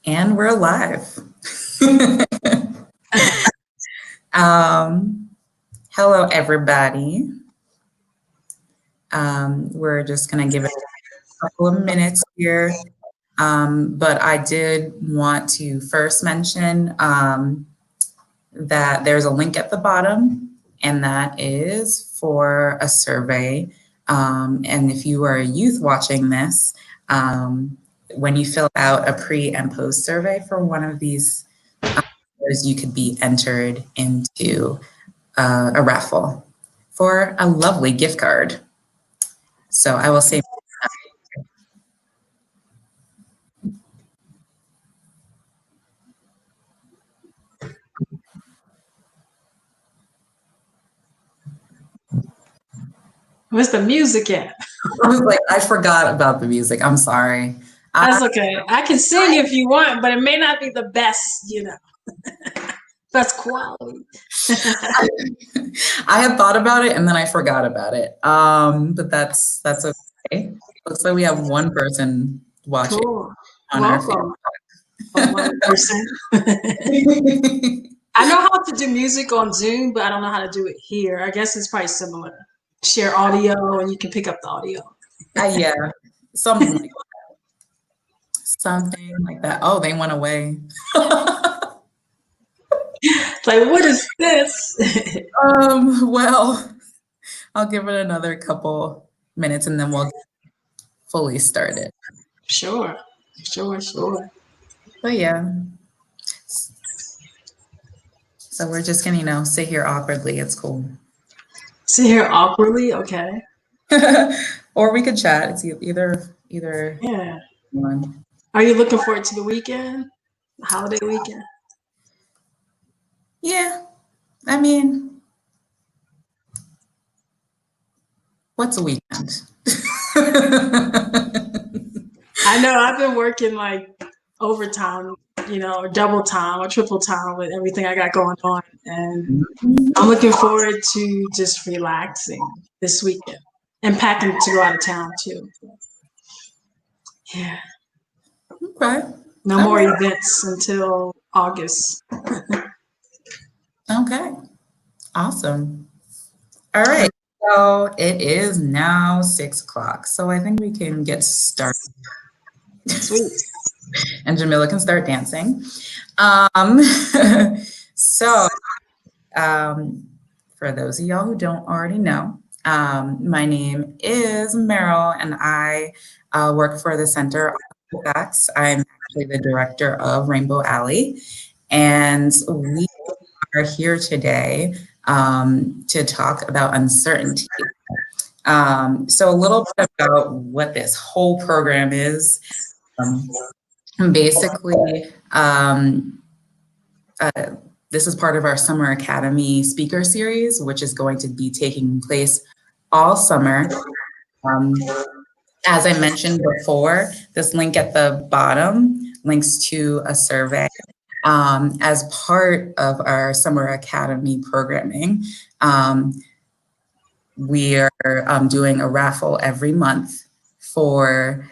And we're live. Hello, everybody. We're just going to give it a couple of minutes here. But I did want to first mention that there's a link at the bottom, and that is for a survey. And if you are a youth watching this, when you fill out a pre and post survey for one of these, you could be entered into a raffle for a lovely gift card. So I will say. Where's the music at? I was like, I forgot about the music. I'm sorry. That's okay. I can sing if you want, but it may not be the best, That's quality. I had thought about it and then I forgot about it. But that's okay. Looks like we have one person watching. Cool. On Welcome. One person. I know how to do music on Zoom, but I don't know how to do it here. I guess it's probably similar. Share audio and you can pick up the audio. Yeah, something like that. Something like that. Oh, they went away. Like, what is this? Well, I'll give it another couple minutes and then we'll fully start it. Sure. But yeah. So we're just gonna, sit here awkwardly. It's cool. Sit here awkwardly? Okay. Or we could chat. It's either. Yeah. One. Are you looking forward to the weekend? The holiday weekend? Yeah. I mean, what's a weekend? I know I've been working like overtime, or double time or triple time with everything I got going on. And I'm looking forward to just relaxing this weekend and packing to go out of town too. Yeah. Okay. No more events until August. Okay. Awesome. All right. So it is now 6 o'clock. So I think we can get started. Sweet. And Jamila can start dancing. For those of y'all who don't already know, my name is Meryl, and I work for the Center on Facts. I'm actually the director of Rainbow Alley, and we are here today to talk about uncertainty. So a little bit about what this whole program is. Basically, this is part of our Summer Academy speaker series, which is going to be taking place all summer. As I mentioned before, this link at the bottom links to a survey. As part of our Summer Academy programming, we are doing a raffle every month for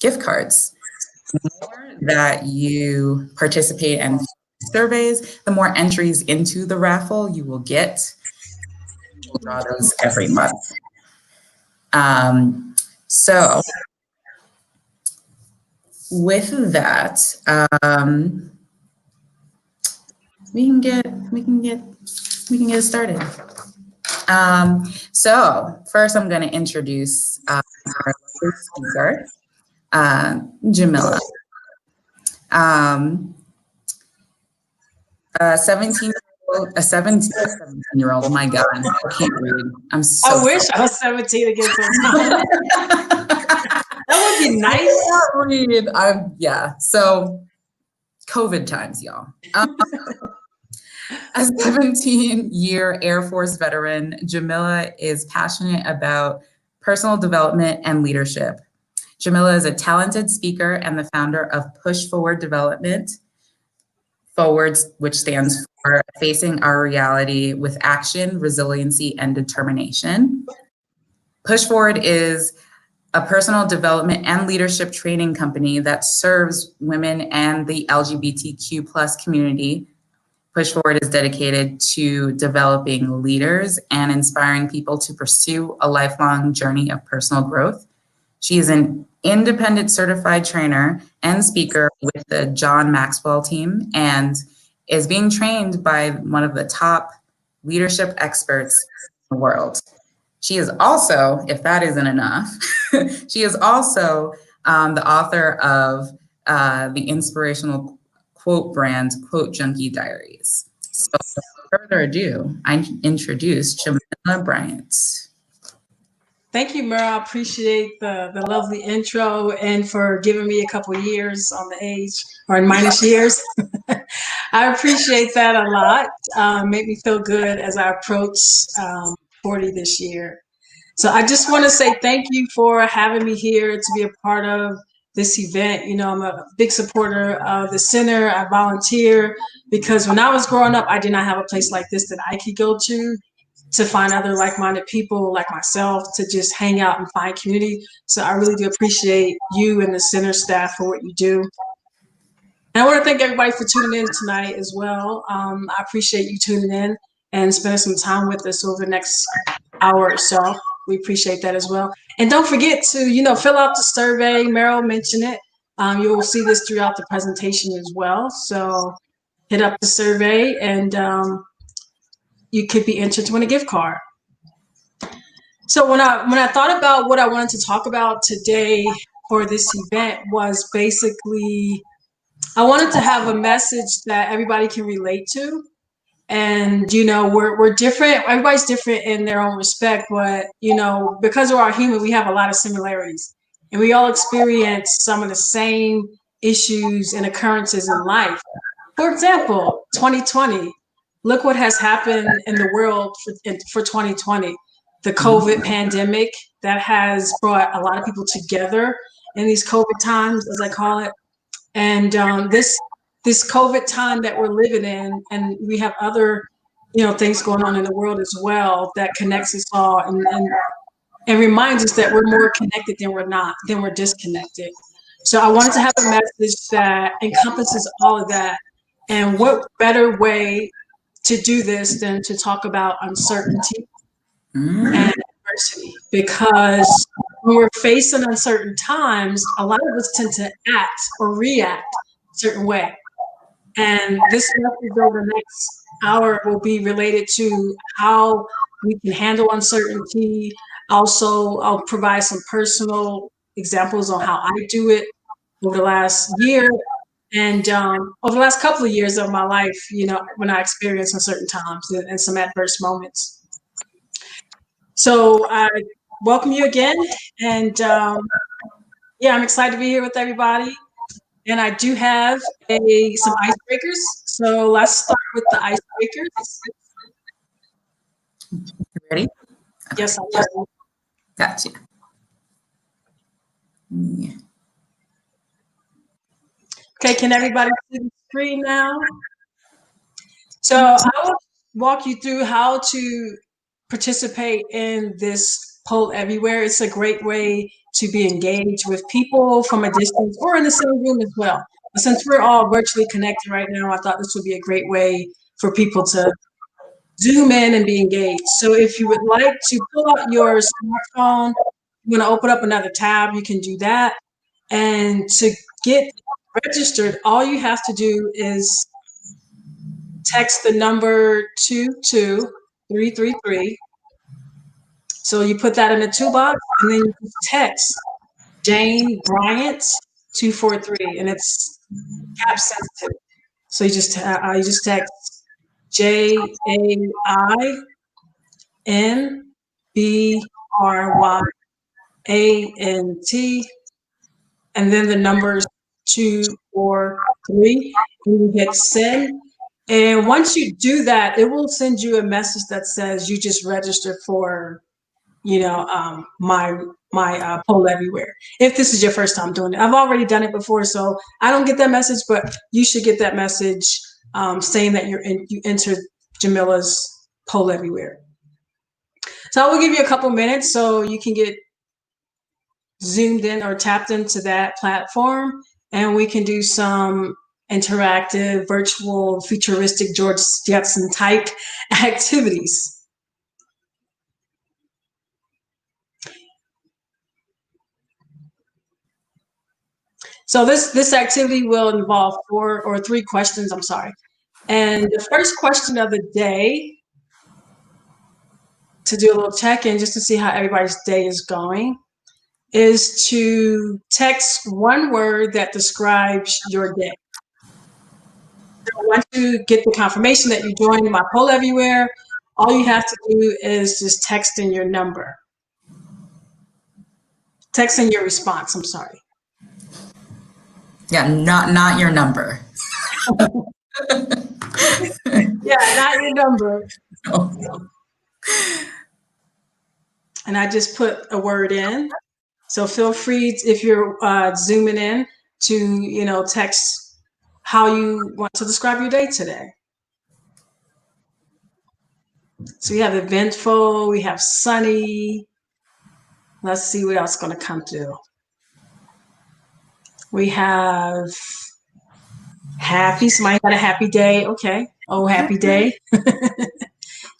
gift cards. The more that you participate in surveys, the more entries into the raffle you will get. We'll draw those every month. So with that, we can get started. So first, I'm going to introduce our speaker, Jamila. 17-year-old. Oh my God, I can't read. I wish I was 17 again. That would be nice. Yeah. So COVID times, y'all. A 17-year Air Force veteran, Jamila is passionate about personal development and leadership. Jamila is a talented speaker and the founder of Push Forward Development, Forwards, which stands for Facing Our Reality with Action, Resiliency, and Determination. Push Forward is a personal development and leadership training company that serves women and the LGBTQ plus community. Push Forward is dedicated to developing leaders and inspiring people to pursue a lifelong journey of personal growth. She is an independent certified trainer and speaker with the John Maxwell team and is being trained by one of the top leadership experts in the world. She is also, if that isn't enough, she is also the author of the inspirational quote brand, Quote Junkie Diaries. So without further ado, I introduce Jamila Bryant. Thank you, Meryl. I appreciate the lovely intro and for giving me a couple years on the age or minus years. I appreciate that a lot. Made me feel good as I approach 40 this year. So I just want to say thank you for having me here to be a part of this event. You know, I'm a big supporter of the center. I volunteer because when I was growing up, I did not have a place like this that I could go to find other like-minded people like myself to just hang out and find community. So I really do appreciate you and the center staff for what you do. And I want to thank everybody for tuning in tonight as well. I appreciate you tuning in and spending some time with us over the next hour or so. We appreciate that as well. And don't forget to, you know, fill out the survey. Meryl mentioned it. You will see this throughout the presentation as well. So hit up the survey and you could be entered to win a gift card. So when I thought about what I wanted to talk about today for this event was basically I wanted to have a message that everybody can relate to. And, you know, we're different. Everybody's different in their own respect. But, you know, because we're all human, we have a lot of similarities. And we all experience some of the same issues and occurrences in life. For example, 2020. Look what has happened in the world for 2020. The COVID pandemic that has brought a lot of people together in these COVID times, as I call it. And this COVID time that we're living in, and we have other, you know, things going on in the world as well that connects us all and reminds us that we're more connected than we're disconnected. So I wanted to have a message that encompasses all of that. And what better way to do this than to talk about uncertainty and adversity? Because when we're facing uncertain times, a lot of us tend to act or react a certain way. And this message over the next hour will be related to how we can handle uncertainty. Also, I'll provide some personal examples on how I do it over the last year and over the last couple of years of my life, you know, when I experienced uncertain times and some adverse moments. So I welcome you again. And yeah, I'm excited to be here with everybody. And I do have some icebreakers. So let's start with the icebreakers. Ready? Yes, I'm ready. Gotcha. Yeah. Okay, can everybody see the screen now? So I will walk you through how to participate in this poll everywhere. It's a great way to be engaged with people from a distance or in the same room as well. But since we're all virtually connected right now, I thought this would be a great way for people to zoom in and be engaged. So if you would like to pull out your smartphone, you want to open up another tab, you can do that. And to get registered, all you have to do is text the number 22333. So you put that in the toolbox and then you text Jane Bryant 243 and it's cap sensitive. So you just text JAINBRYANT and then the numbers 243 and you hit send. And once you do that, it will send you a message that says you just registered for, you know, my poll everywhere. If this is your first time doing it, I've already done it before, so I don't get that message, but you should get that message saying that you entered Jamila's poll everywhere. So I will give you a couple minutes so you can get zoomed in or tapped into that platform, and we can do some interactive, virtual, futuristic George Jetson type activities. So this activity will involve 4 or 3 questions, I'm sorry. And the first question of the day, to do a little check-in just to see how everybody's day is going, is to text one word that describes your day. So once you get the confirmation that you joined my poll everywhere, all you have to do is just text in your number. Text in your response, I'm sorry. Yeah, not your number. Yeah, not your number. No. And I just put a word in. So feel free, if you're zooming in, to text how you want to describe your day today. So we have eventful, we have sunny. Let's see what else is going to come through. We have happy. Somebody had a happy day. Okay. Oh, happy day.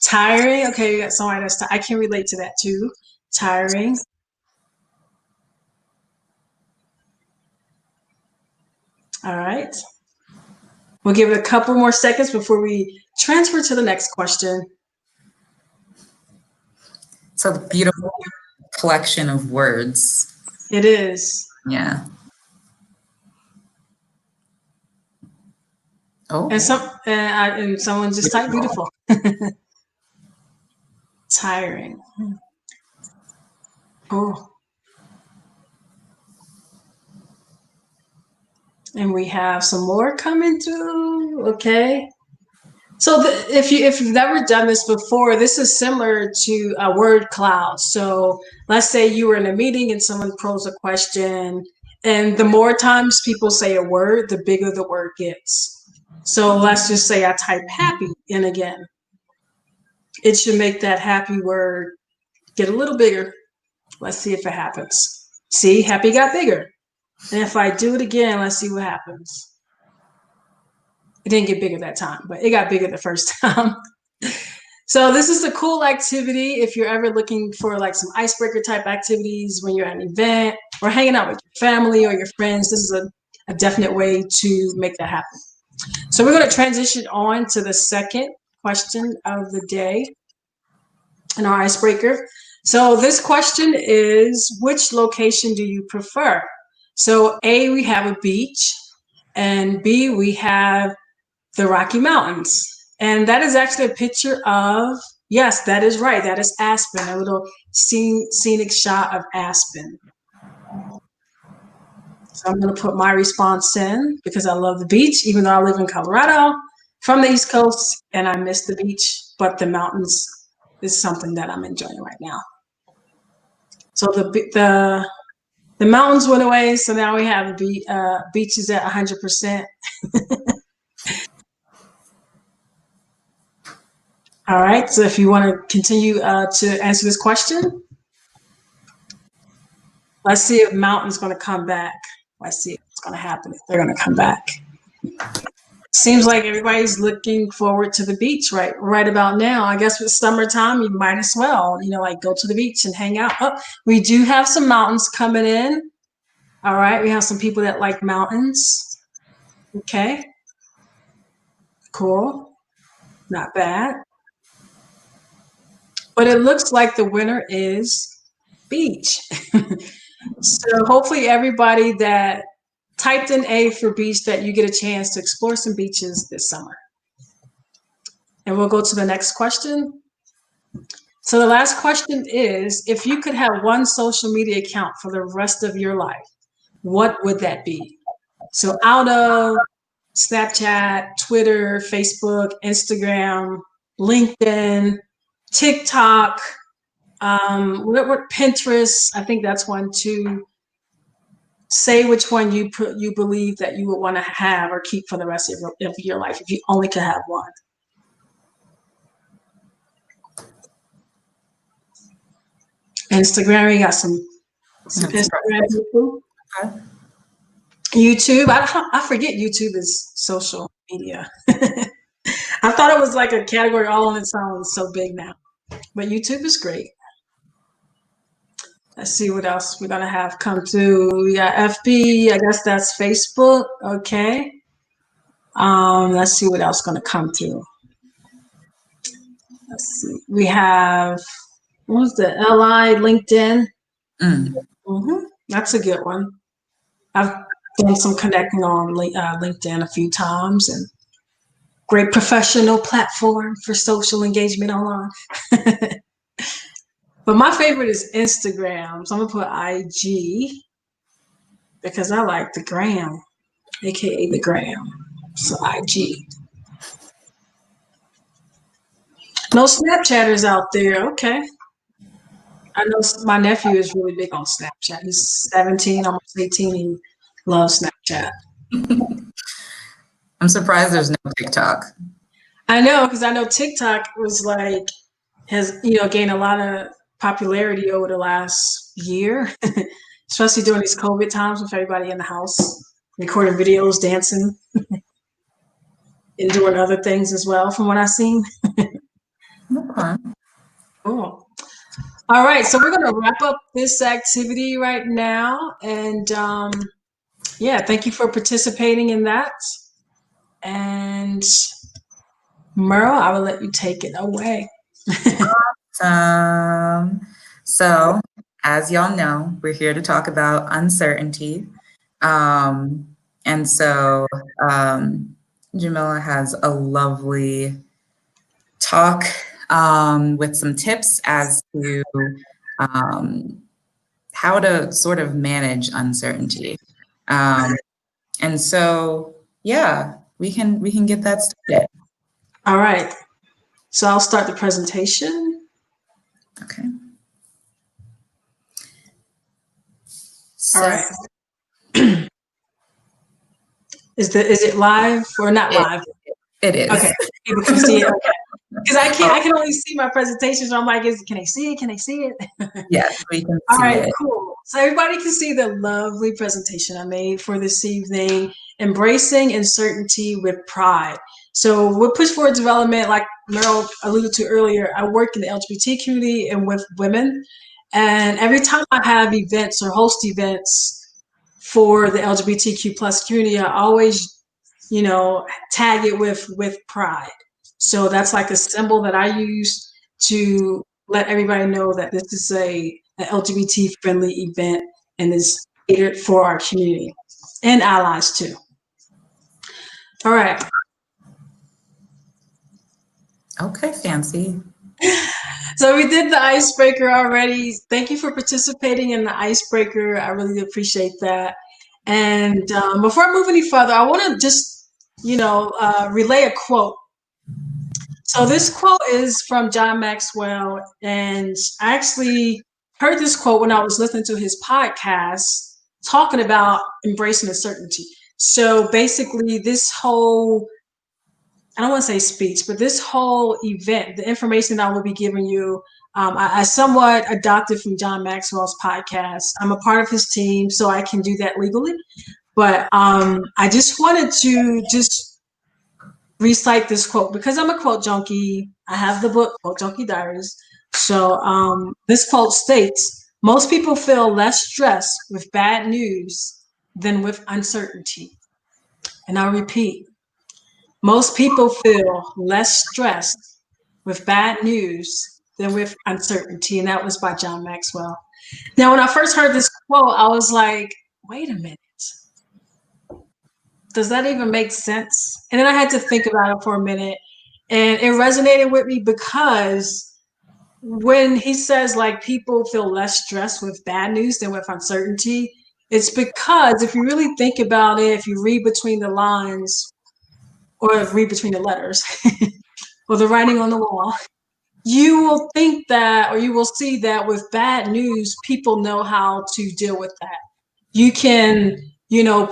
Tiring. Okay, we got somebody that's I can relate to that too. Tiring. All right. We'll give it a couple more seconds before we transfer to the next question. It's a beautiful collection of words. It is. Yeah. Oh. And someone just typed beautiful. Tiring. Oh. And we have some more coming through. Okay. So if you've never done this before, this is similar to a word cloud. So let's say you were in a meeting and someone posed a question, and the more times people say a word, the bigger the word gets. So let's just say I type happy in again. It should make that happy word get a little bigger. Let's see if it happens. See, happy got bigger. And if I do it again, let's see what happens. It didn't get bigger that time, but it got bigger the first time. So this is a cool activity if you're ever looking for like some icebreaker type activities when you're at an event or hanging out with your family or your friends. This is a definite way to make that happen. So we're going to transition on to the second question of the day in our icebreaker. So this question is, which location do you prefer? So A, we have a beach, and B, we have the Rocky Mountains. And that is actually a picture of, yes, that is right, that is Aspen, a little scenic shot of Aspen. So I'm going to put my response in because I love the beach, even though I live in Colorado from the East Coast and I miss the beach, but the mountains is something that I'm enjoying right now. So the mountains went away, so now we have beaches at 100%. All right, so if you want to continue to answer this question, let's see if mountain's going to come back. Let's see what's going to happen if they're going to come back. Seems like everybody's looking forward to the beach right about now. I guess with summertime, you might as well, like go to the beach and hang out. Oh, we do have some mountains coming in. All right, we have some people that like mountains. Okay, cool, not bad. But it looks like the winner is beach. So hopefully everybody that typed in A for beach, that you get a chance to explore some beaches this summer. And we'll go to the next question. So the last question is, if you could have one social media account for the rest of your life, what would that be? So out of Snapchat, Twitter, Facebook, Instagram, LinkedIn, TikTok, Pinterest, I think that's one too. Say which one you believe that you would want to have or keep for the rest of your life if you only could have one. Instagram, we got some So That's Instagram, YouTube. okay. YouTube. I forget YouTube is social media. I thought it was like a category all on its own. It's so big now. But YouTube is great. Let's see what else we're gonna have come through. We got FB. I guess that's Facebook. Okay. Let's see what else gonna come through. Let's see. We have what was the LI LinkedIn? That's a good one. I've done some connecting on LinkedIn a few times, and great professional platform for social engagement online. But my favorite is Instagram. So I'm gonna put IG because I like the gram, aka the gram. So IG. No Snapchatters out there. Okay. I know my nephew is really big on Snapchat. He's 17, almost 18. He loves Snapchat. I'm surprised there's no TikTok. I know, because I know TikTok was like, has, gained a lot of popularity over the last year, especially during these COVID times with everybody in the house, recording videos, dancing, and doing other things as well, from what I've seen. Okay. Cool. All right, so we're going to wrap up this activity right now. And yeah, thank you for participating in that. And Merle, I will let you take it away. So, as y'all know, we're here to talk about uncertainty. And so Jamila has a lovely talk with some tips as to how to sort of manage uncertainty. And so, yeah, we can get that started. All right. So I'll start the presentation. Okay. All right. Is it live or not live? It is. Okay. People can see it. Okay. Because I can only see my presentation, so I'm like, can they see it? Can they see it? Yes, we can see All right, it. cool. So everybody can see the lovely presentation I made for this evening, Embracing Uncertainty with Pride. So with Push Forward Development, like Meryl alluded to earlier, I work in the LGBT community and with women. And every time I have events or host events for the LGBTQ plus community, I always, tag it with pride. So that's like a symbol that I use to let everybody know that this is an LGBT friendly event and is catered for our community and allies too. All right. Okay, Fancy. So we did the icebreaker already. Thank you for participating in the icebreaker. I really appreciate that. And before I move any further, I want to just, relay a quote. So this quote is from John Maxwell, and I actually heard this quote when I was listening to his podcast talking about embracing uncertainty. So basically, this whole, I don't want to say speech, but this whole event, the information that I will be giving you, I somewhat adopted from John Maxwell's podcast. I'm a part of his team, so I can do that legally. But I just wanted to just recite this quote because I'm a quote junkie. I have the book, Quote Junkie Diaries. So this quote states, most people feel less stress with bad news than with uncertainty. And I'll repeat, most people feel less stressed with bad news than with uncertainty. And that was by John Maxwell. Now, when I first heard this quote, I was like, wait a minute. Does that even make sense? And then I had to think about it for a minute. And it resonated with me because when he says like people feel less stressed with bad news than with uncertainty, it's because if you really think about it, if you read between the lines or read between the letters or the writing on the wall, you will think that, or you will see that with bad news, people know how to deal with that. You can,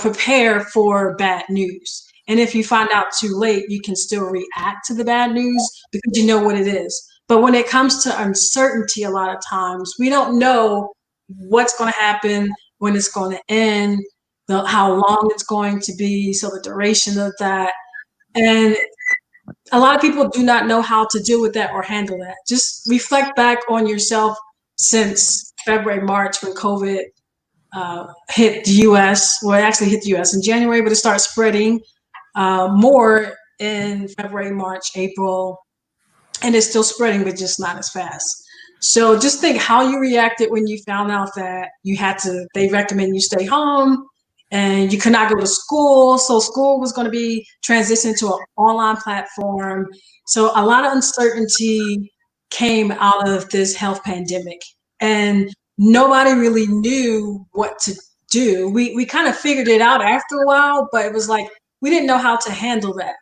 prepare for bad news. And if you find out too late, you can still react to the bad news because you know what it is. But when it comes to uncertainty, a lot of times we don't know what's going to happen, when it's going to end, how long it's going to be, so the duration of that. And a lot of people do not know how to deal with that or handle that. Just reflect back on yourself since February, March, when COVID hit the US. Well, it actually hit the US in January, but it started spreading more in February, March, April, and it's still spreading, but just not as fast. So just think how you reacted when you found out that they recommend you stay home and you could not go to school. So school was going to be transitioned to an online platform. So a lot of uncertainty came out of this health pandemic, and nobody really knew what to do. We kind of figured it out after a while, but it was like we didn't know how to handle that.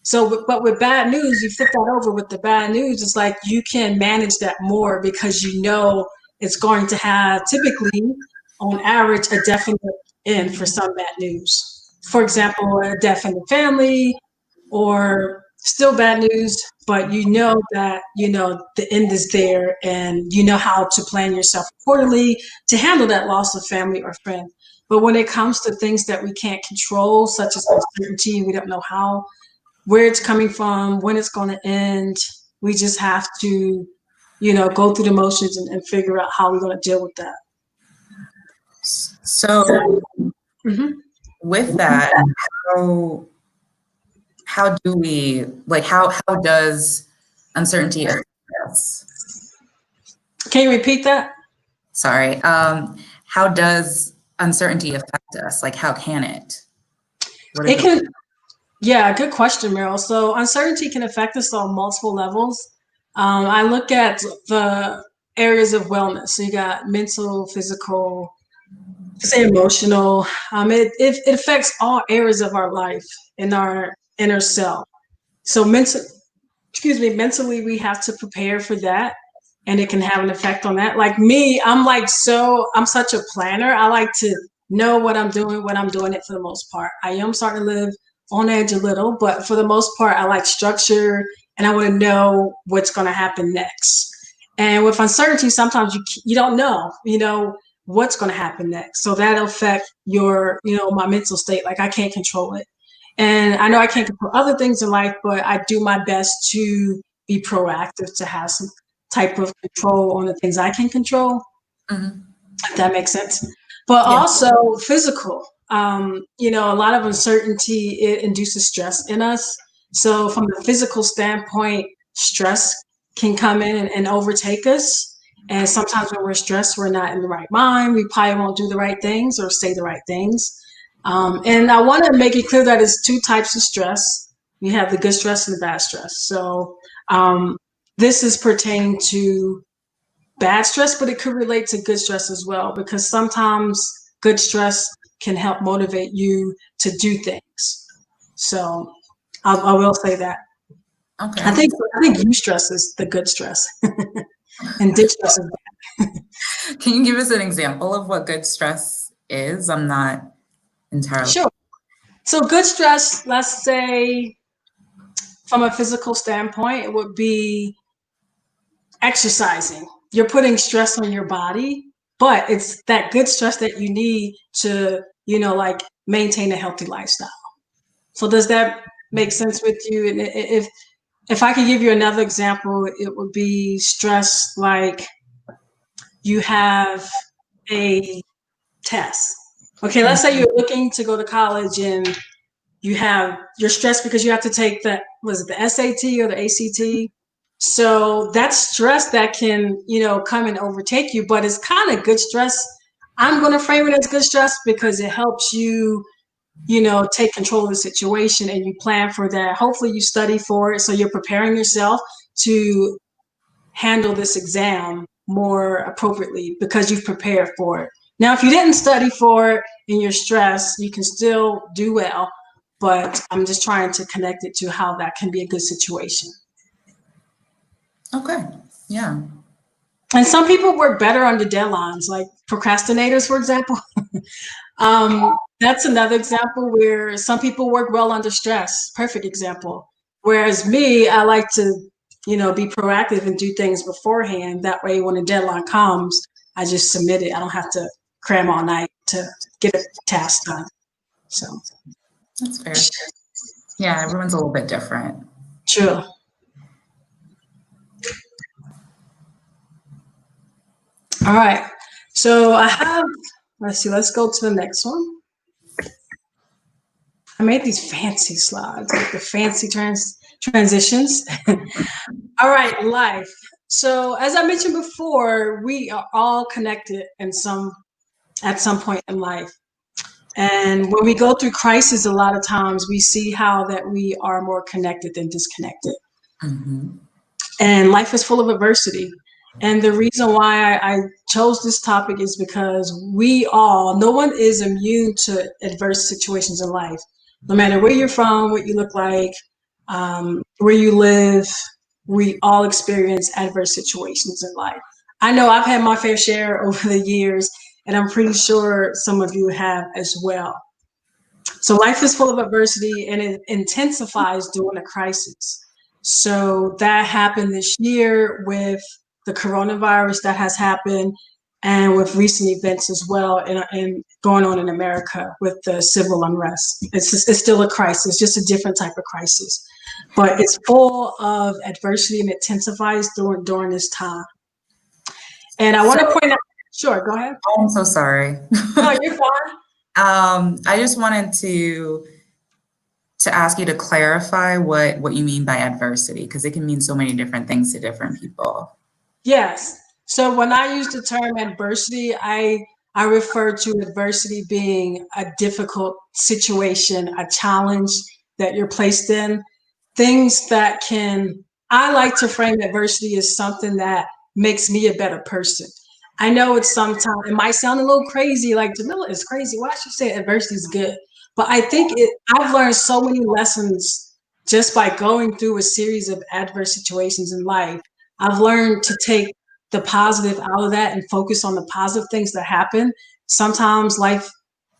So, but with bad news, you flip that over with the bad news, it's like you can manage that more because you know it's going to have typically, on average, a definite end for some bad news. For example, a death in the family, or still bad news, but you know that, the end is there and you know how to plan yourself accordingly to handle that loss of family or friend. But when it comes to things that we can't control, such as uncertainty, we don't know where it's coming from, when it's going to end. We just have to, go through the motions and figure out how we're going to deal with that. So with that, how do we, like, how does uncertainty affect us? Can you repeat that? Sorry. How does uncertainty affect us? Like, how can it? It can. Yeah, good question, Meryl. So uncertainty can affect us on multiple levels. I look at the areas of wellness. So you got mental, physical, say emotional. It affects all areas of our life in our inner self. So mentally we have to prepare for that, and it can have an effect on that. Like me, I'm such a planner. I like to know what I'm doing when I'm doing it for the most part. I am starting to live on edge a little, but for the most part, I like structure and I want to know what's going to happen next. And with uncertainty, sometimes you don't know, what's going to happen next. So that'll affect my mental state. Like I can't control it. And I know I can't control other things in life, but I do my best to be proactive, to have some type of control on the things I can control. If that makes sense. But also physical. A lot of uncertainty, it induces stress in us. So from a physical standpoint, stress can come in and overtake us. And sometimes when we're stressed, we're not in the right mind. We probably won't do the right things or say the right things. And I want to make it clear that it's two types of stress. You have the good stress and the bad stress. So this is pertaining to bad stress, but it could relate to good stress as well, because sometimes good stress can help motivate you to do things. So I will say that. Okay. I think eustress is the good stress, and distress is bad. Can you give us an example of what good stress is? I'm not entirely sure. So good stress, let's say, from a physical standpoint, it would be exercising. You're putting stress on your body, but it's that good stress that you need to, maintain a healthy lifestyle. So does that make sense with you? And if I could give you another example, it would be stress like you have a test. Okay, let's say you're looking to go to college and you're stressed because you have to take the SAT or the ACT. So that's stress that can, come and overtake you, but it's kind of good stress. I'm going to frame it as good stress because it helps you, take control of the situation, and you plan for that. Hopefully you study for it. So you're preparing yourself to handle this exam more appropriately because you've prepared for it. Now, if you didn't study for it and you're stressed, you can still do well, but I'm just trying to connect it to how that can be a good situation. Okay. Yeah. And some people work better under deadlines, like procrastinators, for example. That's another example where some people work well under stress. Perfect example. Whereas me, I like to, be proactive and do things beforehand. That way, when a deadline comes, I just submit it. I don't have to cram all night to get a task done. So That's fair. Yeah, everyone's a little bit different. true. All right. So I have, let's see, let's go to the next one. I made these fancy slides, like the fancy transitions. All right, life. So as I mentioned before, we are all connected at some point in life. And when we go through crisis, a lot of times we see how that we are more connected than disconnected. Mm-hmm. And life is full of adversity. And the reason why I chose this topic is because no one is immune to adverse situations in life. No matter where you're from, what you look like, where you live, we all experience adverse situations in life. I know I've had my fair share over the years, and I'm pretty sure some of you have as well. So life is full of adversity and it intensifies during a crisis. So that happened this year with the coronavirus that has happened and with recent events as well and going on in America with the civil unrest. It's still a crisis, just a different type of crisis. But it's full of adversity and intensifies during this time. And I want to point out, sure, go ahead. Oh, I'm so sorry. No, you're fine. I just wanted to ask you to clarify what you mean by adversity, because it can mean so many different things to different people. Yes. So when I use the term adversity, I refer to adversity being a difficult situation, a challenge that you're placed in, things that I like to frame adversity as something that makes me a better person. I know it might sound a little crazy, like Jamila is crazy. Why should you say adversity is good? But I think I've learned so many lessons just by going through a series of adverse situations in life. I've learned to take the positive out of that and focus on the positive things that happen. Sometimes life,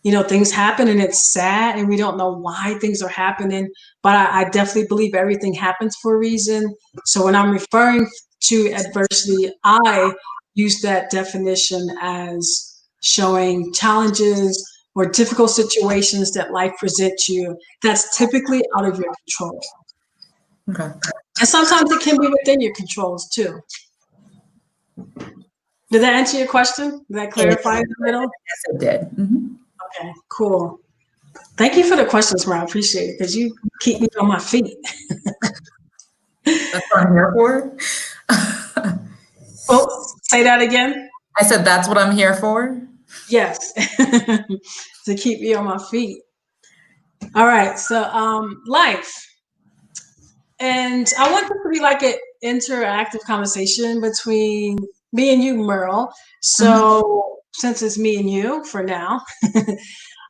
things happen and it's sad and we don't know why things are happening, but I definitely believe everything happens for a reason. So when I'm referring to adversity, I use that definition as showing challenges or difficult situations that life presents you that's typically out of your control. Okay. And sometimes it can be within your controls too. Did that answer your question? Did that clarify it a little? Yes, it did. Mm-hmm. Okay, cool. Thank you for the questions, Ron. I appreciate it because you keep me on my feet. That's what I'm here for. Oh, say that again. I said that's what I'm here for. Yes, to keep me on my feet. All right, so life. And I want this to be like an interactive conversation between me and you, Merle. So since it's me and you for now,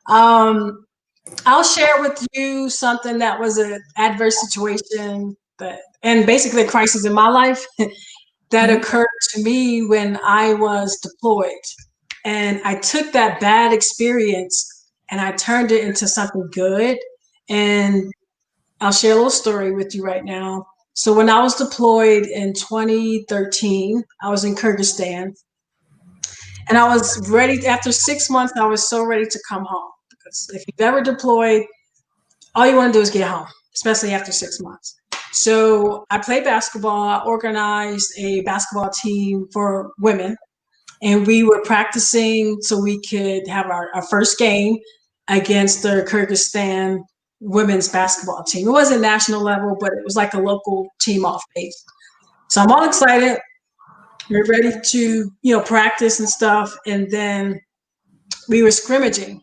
I'll share with you something that was an adverse situation and basically a crisis in my life that occurred to me when I was deployed. And I took that bad experience and I turned it into something good. And I'll share a little story with you right now. So when I was deployed in 2013, I was in Kyrgyzstan. And I was ready, after 6 months, I was so ready to come home. Because if you've ever deployed, all you want to do is get home, especially after 6 months. So I played basketball. I organized a basketball team for women. And we were practicing so we could have our first game against the Kyrgyzstan women's basketball team. It wasn't national level, but it was like a local team off base. So I'm all excited. We're ready to, practice and stuff. And then we were scrimmaging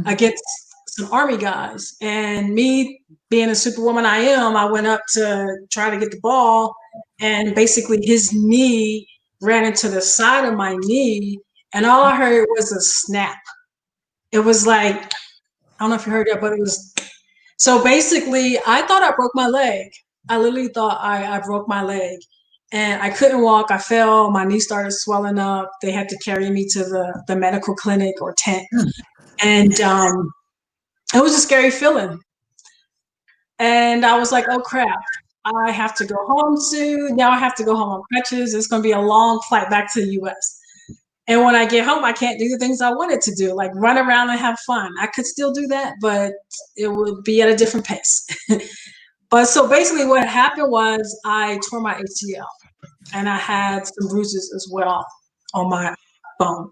against some Army guys. And me being a superwoman I am, I went up to try to get the ball. And basically his knee ran into the side of my knee. And all I heard was a snap. It was like, I don't know if you heard that, but it was. So basically, I thought I broke my leg. I literally thought I broke my leg. And I couldn't walk. I fell. My knee started swelling up. They had to carry me to the medical clinic or tent. And it was a scary feeling. And I was like, oh, crap. I have to go home soon. Now I have to go home on crutches. It's going to be a long flight back to the U.S. And when I get home, I can't do the things I wanted to do, like run around and have fun. I could still do that, but it would be at a different pace. But so basically what happened was I tore my ACL and I had some bruises as well on my bone.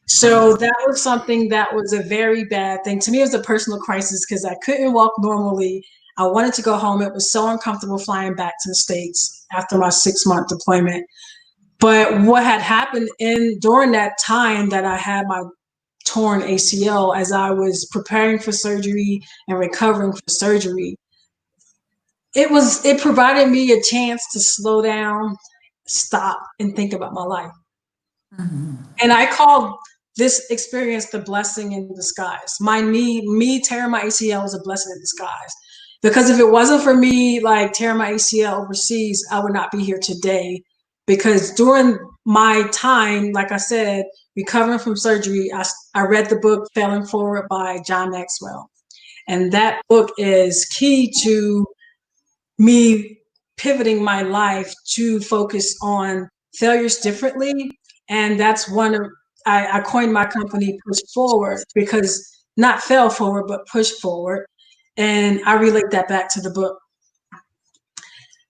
So that was something that was a very bad thing. To me, it was a personal crisis because I couldn't walk normally. I wanted to go home. It was so uncomfortable flying back to the States after my 6-month deployment. But what had happened during that time that I had my torn ACL, as I was preparing for surgery and recovering for surgery, it provided me a chance to slow down, stop, and think about my life. Mm-hmm. And I called this experience the blessing in disguise. Me tearing my ACL was a blessing in disguise. Because if it wasn't for me, like tearing my ACL overseas, I would not be here today. Because during my time, like I said, recovering from surgery, I read the book Failing Forward by John Maxwell. And that book is key to me pivoting my life to focus on failures differently. And that's I coined my company Push Forward, because not fail forward, but push forward. And I relate that back to the book.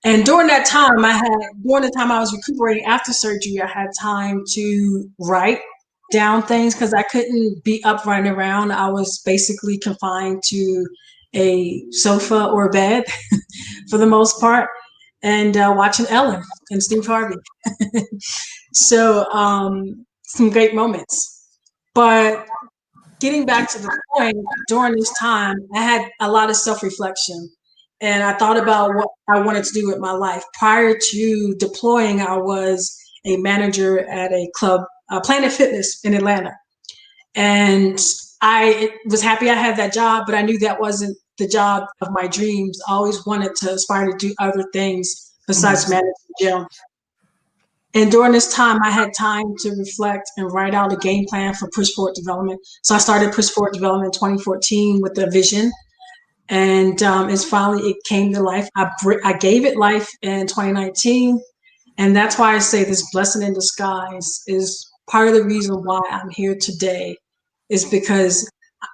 And during the time I was recuperating after surgery, I had time to write down things because I couldn't be up running around. I was basically confined to a sofa or a bed for the most part, and watching Ellen and Steve Harvey. So some great moments. But getting back to the point, during this time, I had a lot of self-reflection. And I thought about what I wanted to do with my life. Prior to deploying, I was a manager at a club, Planet Fitness in Atlanta. And I was happy I had that job, but I knew that wasn't the job of my dreams. I always wanted to aspire to do other things besides managing the gym. And during this time, I had time to reflect and write out a game plan for Push Forward Development. So I started Push Forward Development in 2014 with a vision. And it came to life. I gave it life in 2019. And that's why I say this blessing in disguise is part of the reason why I'm here today, is because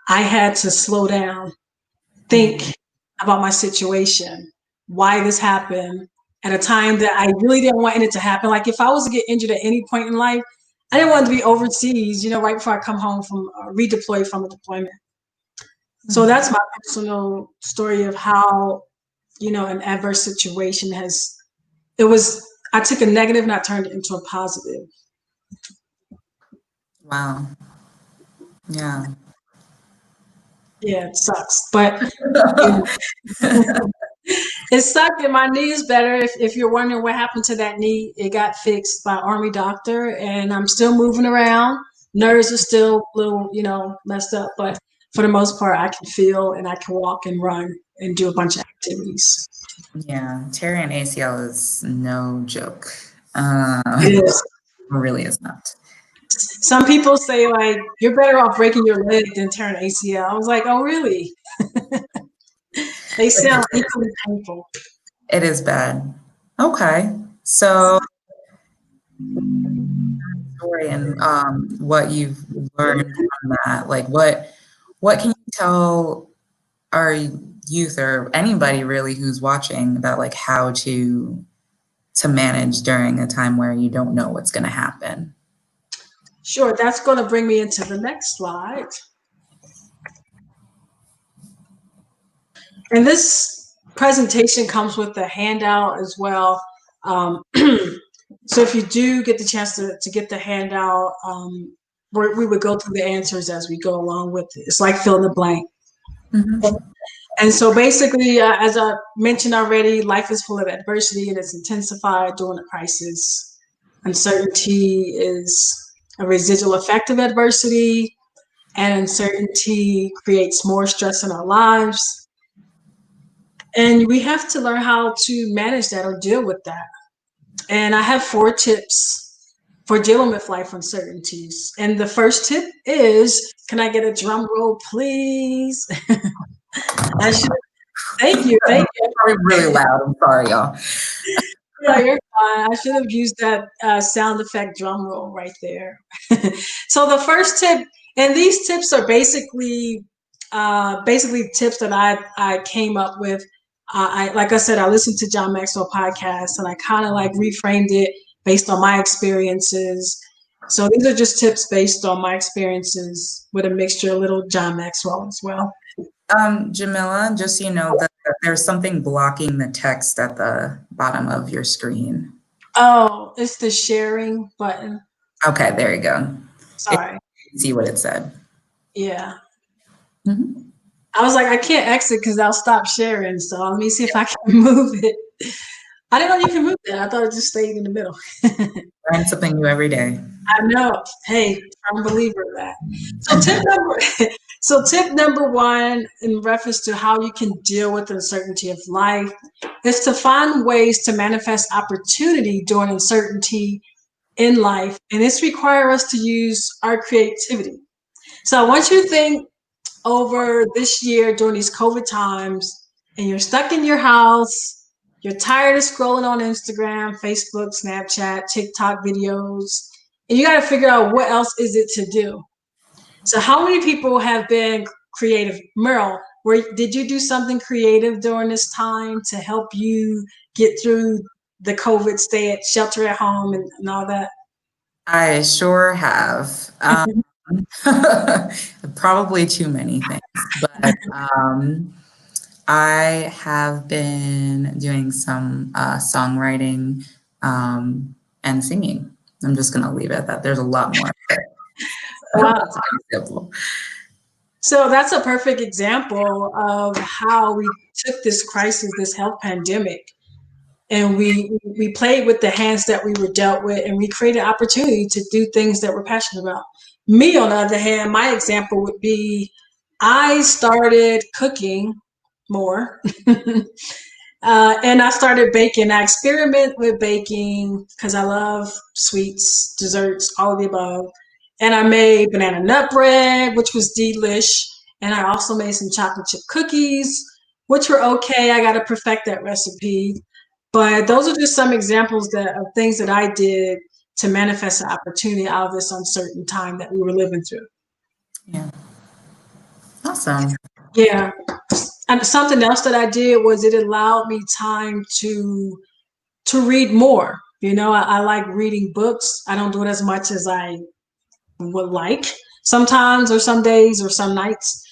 I had to slow down, think about my situation, why this happened at a time that I really didn't want it to happen. Like if I was to get injured at any point in life, I didn't want to be overseas, right before I come home from redeploy from a deployment. So that's my personal story of how, an adverse situation I took a negative and I turned it into a positive. Wow. Yeah. Yeah, it sucks, but it sucked and my knee is better. If you're wondering what happened to that knee, it got fixed by Army doctor and I'm still moving around. Nerves are still a little, messed up, but for the most part, I can feel and I can walk and run and do a bunch of activities. Yeah, tearing ACL is no joke. It is. It really is not. Some people say, like, you're better off breaking your leg than tearing ACL. I was like, oh, really? They sound equally painful. It is bad. Okay. So, story and what you've learned from that, like what can you tell our youth or anybody really who's watching about like how to manage during a time where you don't know what's going to happen? Sure, that's going to bring me into the next slide. And this presentation comes with a handout as well. So if you do get the chance to get the handout, we would go through the answers as we go along with it. It's like fill in the blank. Mm-hmm. And so basically, as I mentioned already, life is full of adversity and it's intensified during a crisis. Uncertainty is a residual effect of adversity, and uncertainty creates more stress in our lives. And we have to learn how to manage that or deal with that. And I have 4 tips for dealing with life uncertainties. And the first tip is, can I get a drum roll, please? Thank you. Probably really loud. I'm sorry, y'all. No, you're fine. I should have used that sound effect drum roll right there. So the first tip, and these tips are basically tips that I came up with. I like I said, I listened to John Maxwell podcast, and I kind of like reframed it based on my experiences. So these are just tips based on my experiences with a mixture of little John Maxwell as well. Jamila, just so you know that there's something blocking the text at the bottom of your screen. Oh, it's the sharing button. Okay, there you go. Sorry. See what it said. Yeah. Mm-hmm. I was like, I can't exit because I'll stop sharing. So let me see if I can remove it. I didn't know you can move that. I thought it just stayed in the middle. Learn something new every day. I know. Hey, I'm a believer of that. So tip number one, in reference to how you can deal with uncertainty of life, is to find ways to manifest opportunity during uncertainty in life. And this requires us to use our creativity. So I want you to think over this year during these COVID times, and you're stuck in your house, you're tired of scrolling on Instagram, Facebook, Snapchat, TikTok videos, and you got to figure out what else is it to do. So how many people have been creative? Merle, did you do something creative during this time to help you get through the COVID shelter at home and all that? I sure have. Probably too many things, but I have been doing some songwriting and singing. I'm just going to leave it at that. There's a lot more. Wow. So that's a perfect example of how we took this crisis, this health pandemic, and we played with the hands that we were dealt with, and we created opportunity to do things that we're passionate about. Me, on the other hand, my example would be I started cooking more. And I started baking. I experiment with baking because I love sweets, desserts, all of the above. And I made banana nut bread, which was delish. And I also made some chocolate chip cookies, which were okay. I got to perfect that recipe. But those are just some examples of things that I did to manifest an opportunity out of this uncertain time that we were living through. Yeah. Awesome. Yeah. And something else that I did was it allowed me time to read more. You know, I like reading books. I don't do it as much as I would like sometimes or some days or some nights.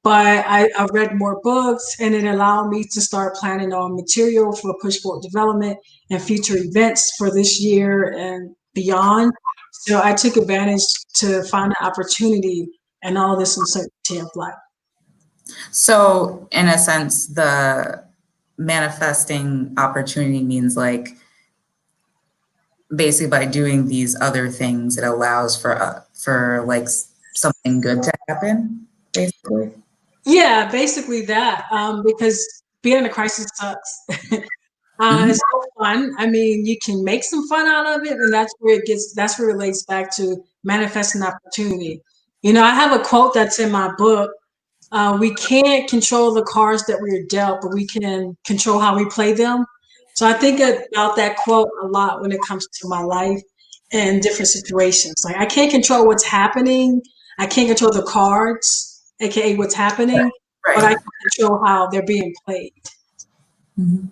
But I read more books, and it allowed me to start planning on material for push forward development and future events for this year and beyond. So I took advantage to find an opportunity and all this uncertainty of life. So in a sense, the manifesting opportunity means like basically by doing these other things, it allows for like something good to happen, basically. Yeah, basically that. Because being in a crisis sucks. It's so fun. I mean, you can make some fun out of it, and that's where it relates back to manifesting opportunity. You know, I have a quote that's in my book. We can't control the cards that we are dealt, but we can control how we play them. So I think about that quote a lot when it comes to my life and different situations. Like I can't control what's happening. I can't control the cards, aka what's happening, Right. but I can control how they're being played. Mm-hmm.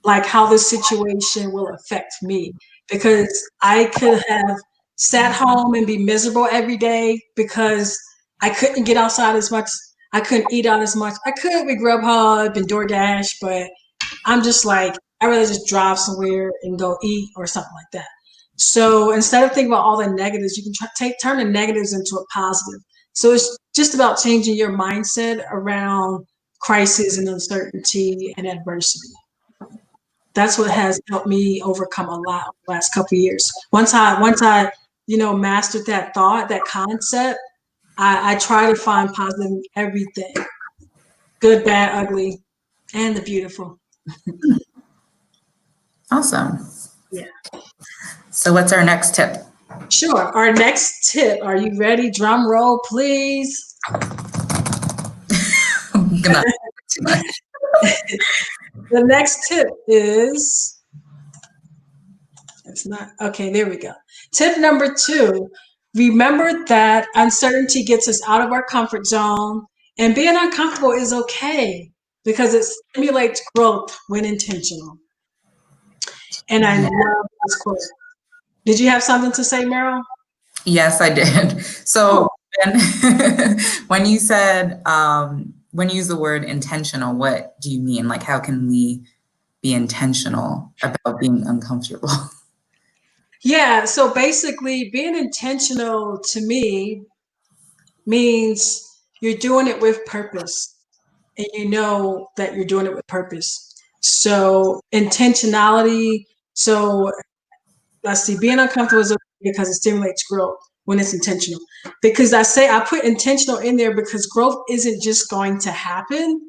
Like how this situation will affect me. Because I could have sat home and be miserable every day because I couldn't get outside as much. I couldn't eat out as much. I could with Grubhub and DoorDash, but I'm just like, I'd rather just drive somewhere and go eat or something like that. So instead of thinking about all the negatives, you can turn the negatives into a positive. So it's just about changing your mindset around crisis and uncertainty and adversity. That's what has helped me overcome a lot over the last couple of years. Once I mastered that thought, that concept, I try to find positive in everything, good, bad, ugly, and the beautiful. Awesome. Yeah. So what's our next tip? Sure. Our next tip. Are you ready? Drum roll, please. Not too much. The next tip is It's not. Okay, there we go. Tip number 2, remember that uncertainty gets us out of our comfort zone, and being uncomfortable is okay because it stimulates growth when intentional. And I Yeah. love this quote. Did you have something to say, Meryl? Yes, I did. So Oh, when, when you said, when you use the word intentional, what do you mean? Like, how can we be intentional about being uncomfortable? yeah. So basically, being intentional to me means you're doing it with purpose and you know that you're doing it with purpose. So intentionality. So let's see, being uncomfortable is okay because it stimulates growth when it's intentional. Because I put intentional in there because growth isn't just going to happen,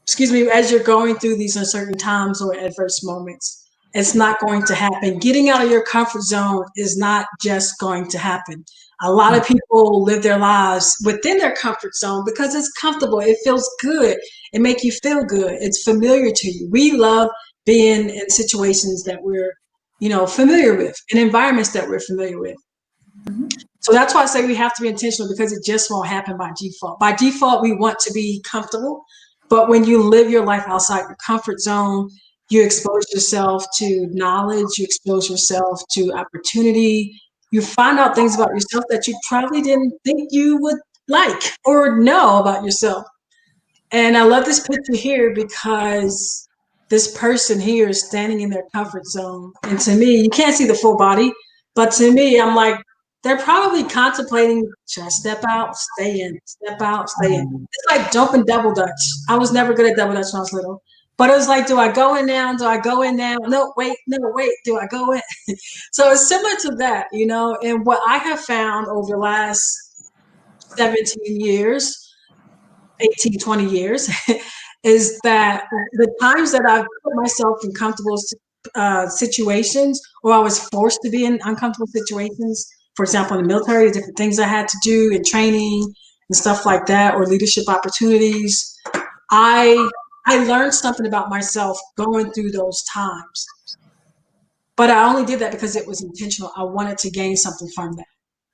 excuse me, as you're going through these uncertain times or adverse moments. It's not going to happen. Getting out of your comfort zone is not just going to happen. A lot of people live their lives within their comfort zone because it's comfortable. It feels good. It makes you feel good. It's familiar to you. We love being in situations that we're, familiar with, in environments that we're familiar with. Mhm. So that's why I say we have to be intentional because it just won't happen by default. By default, we want to be comfortable. But when you live your life outside your comfort zone, you expose yourself to knowledge, you expose yourself to opportunity, you find out things about yourself that you probably didn't think you would like or know about yourself. And I love this picture here because this person here is standing in their comfort zone. And to me, you can't see the full body, but to me, I'm like, they're probably contemplating, should I step out, stay in, step out, stay in. It's like jumping double dutch. I was never good at double dutch when I was little. But it was like, do I go in now? Do I go in now? No, wait, do I go in? So it's similar to that, and what I have found over the last 17 years, 18, 20 years, is that the times that I've put myself in comfortable situations, or I was forced to be in uncomfortable situations, for example, in the military, the different things I had to do in training and stuff like that, or leadership opportunities, I I learned something about myself going through those times. But I only did that because it was intentional. I wanted to gain something from that.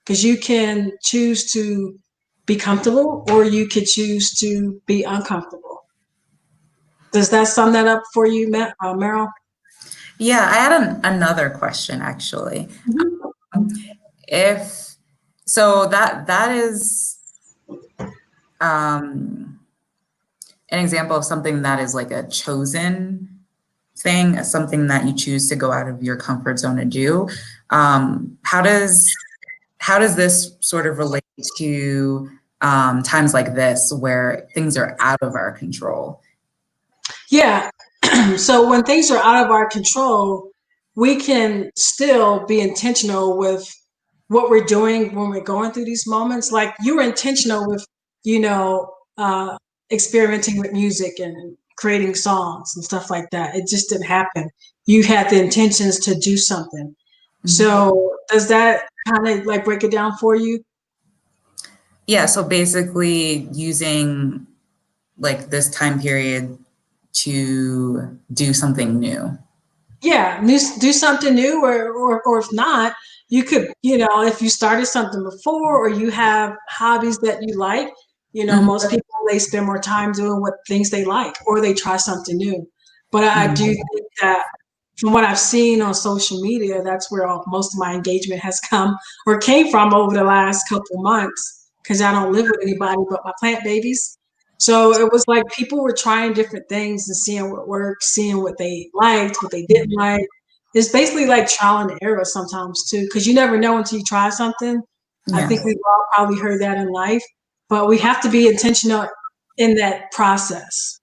Because you can choose to be comfortable or you could choose to be uncomfortable. Does that sum that up for you, Meryl? Yeah, I had another question actually. Mhm. If so, that is um, an example of something that is like a chosen thing, something that you choose to go out of your comfort zone to do. How does this sort of relate to times like this where things are out of our control? Yeah. So when things are out of our control, we can still be intentional with what we're doing when we're going through these moments. Like you were intentional with, you know, uh, experimenting with music and creating songs and stuff like that. It just didn't happen. You had the intentions to do something. Mhm. So does that kind of like break it down for you? Yeah, so basically using like this time period to do something new. Yeah, do something new, or if not, you could, if you started something before, or you have hobbies that you like, Mhm. most people, they spend more time doing what things they like, or they try something new. But I do Mhm. think that from what I've seen on social media, that's where most of my engagement has come or came from over the last couple months, because I don't live with anybody but my plant babies. So it was like people were trying different things and seeing what worked, seeing what they liked, what they didn't like. It's basically like trial and error sometimes too, because you never know until you try something. I Yeah. think we've all probably heard that in life, but we have to be intentional in that process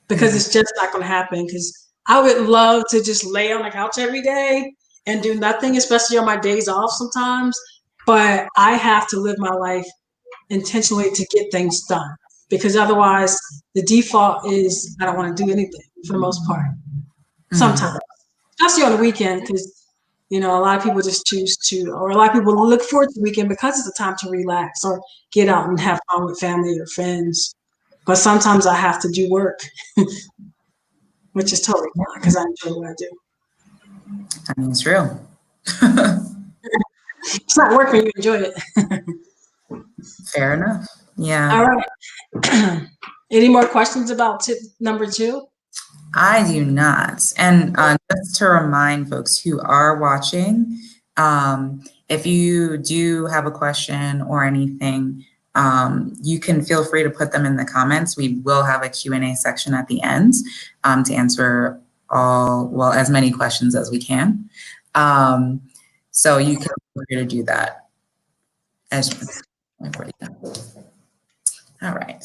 because Yeah. it's just not going to happen. Because I would love to just lay on the couch every day and do nothing, especially on my days off sometimes. But I have to live my life intentionally to get things done because otherwise the default is I don't want to do anything for the most part. Mhm. Sometimes, especially on the weekend, because a lot of people just choose to, or a lot of people look forward to the weekend because it's a time to relax or get out and have fun with family or friends. But sometimes I have to do work, which is totally fine because I enjoy what I do. I mean, it's real. It's not work when you enjoy it. Fair enough. All Yeah. right. Any more questions about tip number 2? I do not. And just to remind folks who are watching, if you do have a question or anything, you can feel free to put them in the comments. We will have a Q&A section at the end to answer as many questions as we can. So you can feel free to do that. All right.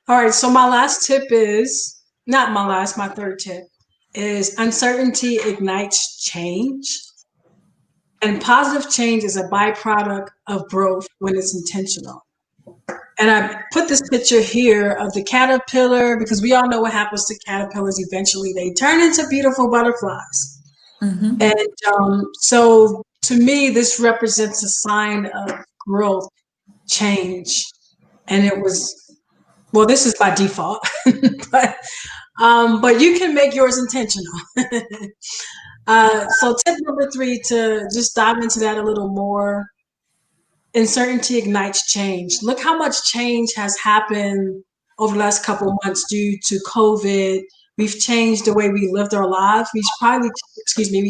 All right. So my last tip is not my last, my third tip is uncertainty ignites change. And positive change is a byproduct of growth when it's intentional. And I put this picture here of the caterpillar because we all know what happens to caterpillars. Eventually, they turn into beautiful butterflies. Mm-hmm. And so to me, this represents a sign of growth, change. And it was, well, this is by default, but you can make yours intentional. So tip number 3, to just dive into that a little more. Uncertainty ignites change. Look how much change has happened over the last couple of months due to COVID. We've changed the way we lived our lives. We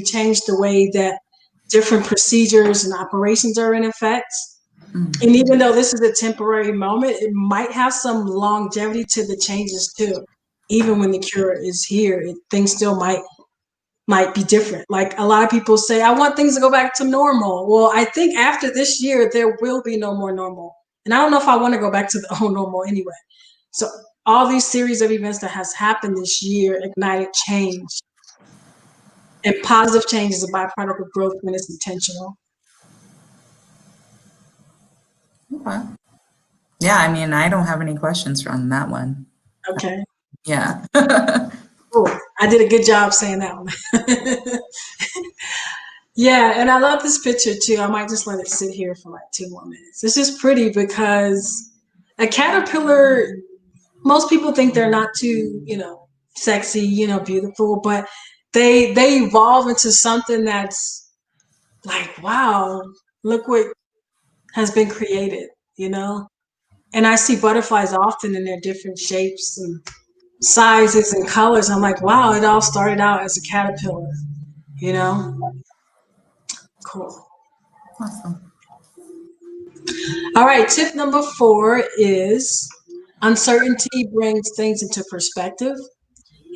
changed the way that different procedures and operations are in effect. And even though this is a temporary moment, it might have some longevity to the changes too. Even when the cure is here, things still might be different. Like a lot of people say, I want things to go back to normal. Well, I think after this year, there will be no more normal. And I don't know if I want to go back to the old normal anyway. So all these series of events that has happened this year ignited change. And positive change is a byproduct of growth when it's intentional. Okay. Yeah, I mean, I don't have any questions from that one. Okay. Yeah. Cool. I did a good job saying that one. Yeah, and I love this picture too. I might just let it sit here for like 2 more minutes. It's just pretty because a caterpillar, most people think they're not too, sexy, beautiful, but they evolve into something that's like, wow, look what has been created, you know? And I see butterflies often in their different shapes and sizes and colors. I'm like, wow, it all started out as a caterpillar, you know? Cool. Awesome. All right, tip number 4 is uncertainty brings things into perspective.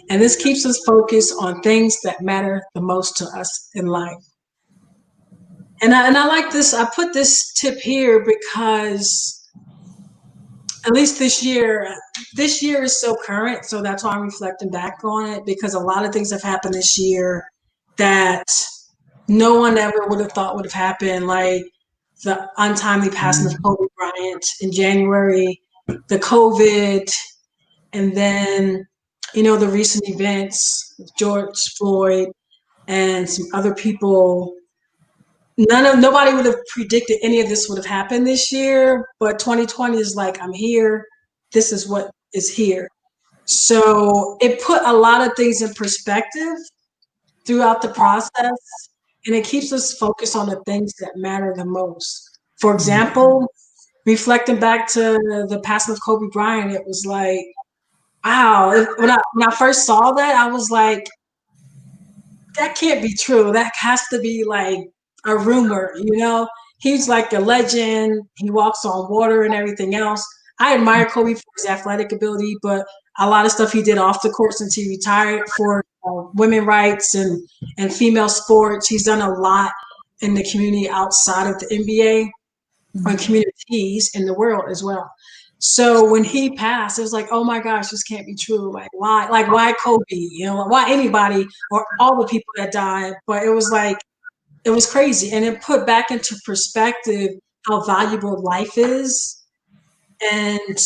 And this keeps us focused on things that matter the most to us in life. And I like this. I put this tip here because at least this year is so current. So that's why I'm reflecting back on it, because a lot of things have happened this year that no one ever would have thought would have happened. Like the untimely passing of Kobe Bryant in January, the COVID, and then, the recent events with George Floyd and some other people. Nobody would have predicted any of this would have happened this year, but 2020 is like, I'm here. This is what is here. So it put a lot of things in perspective throughout the process, and it keeps us focused on the things that matter the most. For example, reflecting back to the passing of Kobe Bryant, it was like, wow. When I first saw that, I was like, that can't be true. That has to be like a rumor, He's like a legend. He walks on water and everything else. I admire Kobe for his athletic ability, but a lot of stuff he did off the court since he retired for women rights and female sports. He's done a lot in the community outside of the NBA or communities in the world as well. So when he passed, it was like, oh my gosh, this can't be true. Like why? Like why Kobe? Why anybody or all the people that died? But it was like, it was crazy, and it put back into perspective how valuable life is, and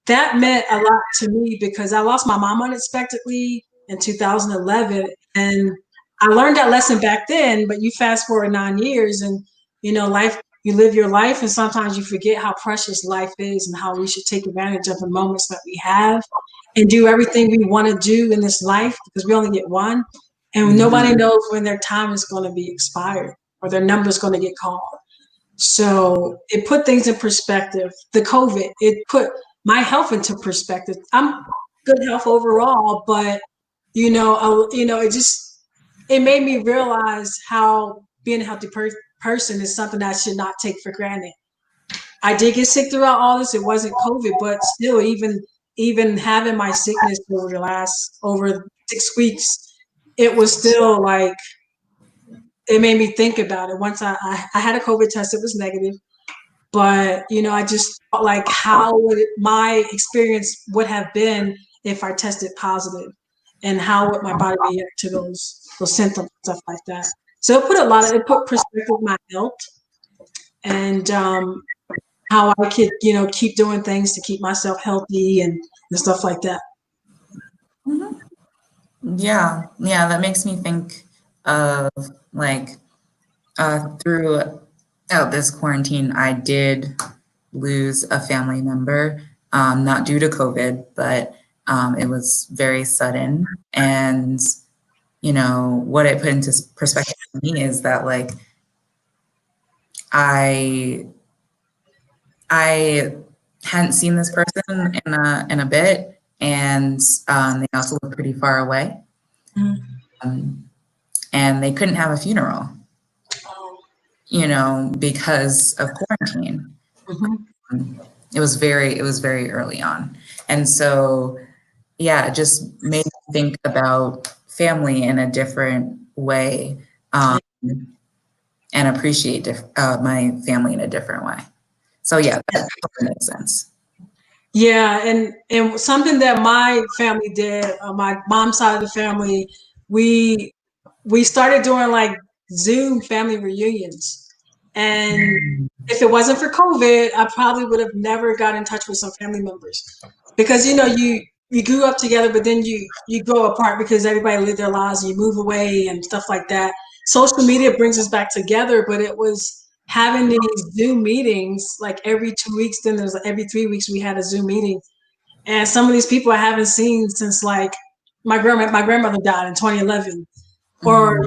that meant a lot to me because I lost my mom unexpectedly in 2011, and I learned that lesson back then. But you fast forward 9 years, and life. You live your life, and sometimes you forget how precious life is and how we should take advantage of the moments that we have and do everything we want to do in this life because we only get one. and nobody knows when their time is going to be expired or their number is going to get called. So it put things in perspective. The COVID, it put my health into perspective. I'm good health overall, but it made me realize how being a healthy person is something I should not take for granted. I did get sick throughout all this. It wasn't COVID, but still, even having my sickness over 6 weeks, it was still like it made me think about it. Once I had a COVID test, it was negative, but I just felt like how would my experience would have been if I tested positive, and how would my body react to those symptoms, stuff like that. So it put perspective on my health, and how I could, keep doing things to keep myself healthy and stuff like that. Yeah, that makes me think of like throughout this quarantine, I did lose a family member, not due to COVID, but it was very sudden. And, what it put into perspective for me is that like I hadn't seen this person in a bit, and they also live pretty far away, and they couldn't have a funeral, because of quarantine. It was very early on, and so it just made me think about family in a different way, and appreciate my family in a different way. So that makes sense. Yeah, and something that my family did, my mom's side of the family, we started doing like Zoom family reunions. And if it wasn't for COVID, I probably would have never got in touch with some family members, because you grew up together, but then you grow apart because everybody lived their lives and you move away and stuff like that. Social media brings us back together, but it was having these Zoom meetings like every 2 weeks. Then there's every 3 weeks we had a Zoom meeting, and some of these people I haven't seen since like my grandmother died in 2011, or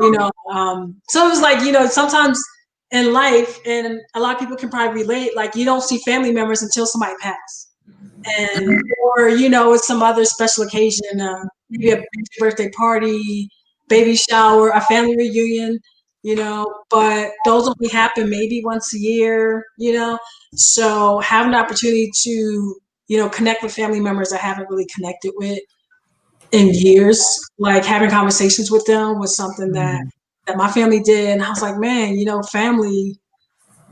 so it was like sometimes in life, and a lot of people can probably relate, like you don't see family members until somebody passed, and or it's some other special occasion, maybe a birthday party, baby shower, a family reunion, but those only happen maybe once a year, so having the opportunity to connect with family members I haven't really connected with in years, like having conversations with them was something that my family did. And I was like, man, family,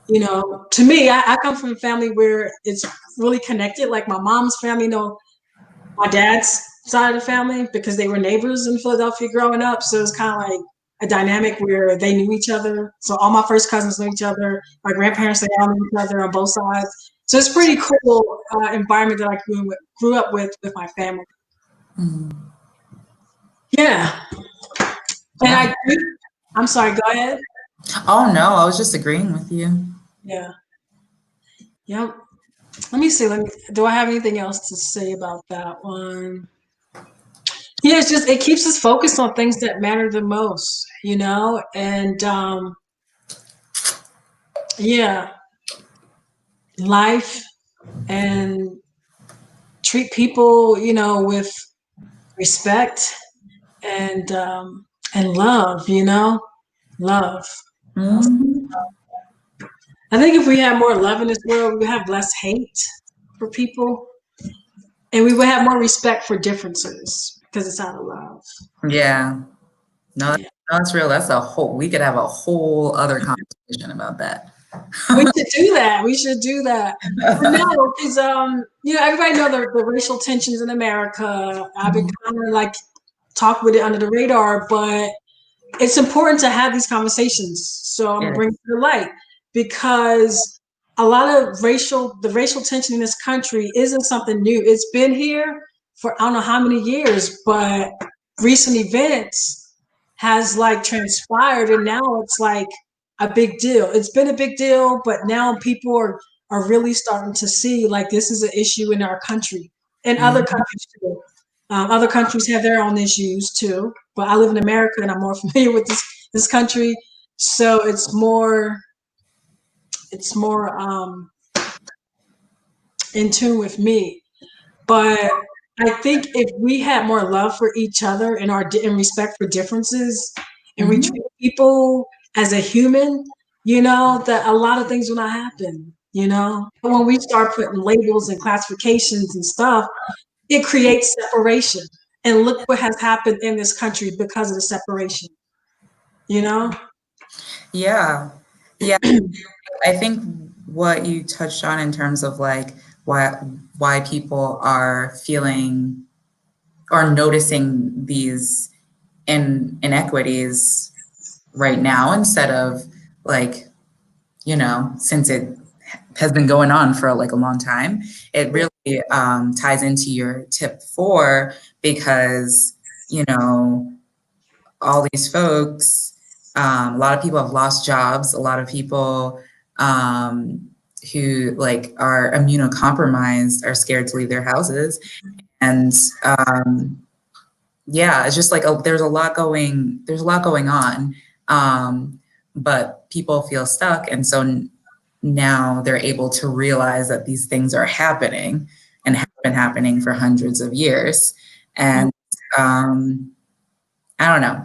to me, I come from a family where it's really connected. Like my mom's family, my dad's side of the family, because they were neighbors in Philadelphia growing up. So it's kind of like a dynamic where they knew each other. So all my first cousins knew each other. My grandparents, they all knew each other on both sides. So it's pretty cool environment that I grew up with my family. Yeah. And I'm sorry, go ahead. Oh no, I was just agreeing with you. Yeah. Yep. Let me see. Do I have anything else to say about that one? Yeah, it's just, it keeps us focused on things that matter the most, and life, and treat people, with respect and love, love. I think if we had more love in this world, we would have less hate for people, and we would have more respect for differences because it's out of love. Yeah. No, that's real. We could have a whole other conversation about that. We should do that. No, because everybody know the racial tensions in America. I've been kind of like talk with it under the radar, but it's important to have these conversations. So I'm gonna bring it to the light, because a lot of the racial tension in this country isn't something new. It's been here for I don't know how many years, but recent events has like transpired, and now it's like a big deal. It's been a big deal, but now people are really starting to see like this is an issue in our country and other countries too. Other countries have their own issues too, but I live in America and I'm more familiar with this country, so it's more in tune with me. But I think if we had more love for each other and and respect for differences, and we Mhm. treat people as a human, that a lot of things will not happen. But when we start putting labels and classifications and stuff, it creates separation. And look what has happened in this country because of the separation. You know? Yeah. Yeah. I think what you touched on in terms of like why people are feeling or noticing these inequities right now instead of like, since it has been going on for like a long time, it really ties into your tip 4 because, all these folks, a lot of people have lost jobs, a lot of people who like are immunocompromised are scared to leave their houses. And yeah, it's just like there's a lot going on. But people feel stuck. And so now they're able to realize that these things are happening and have been happening for hundreds of years. And I don't know.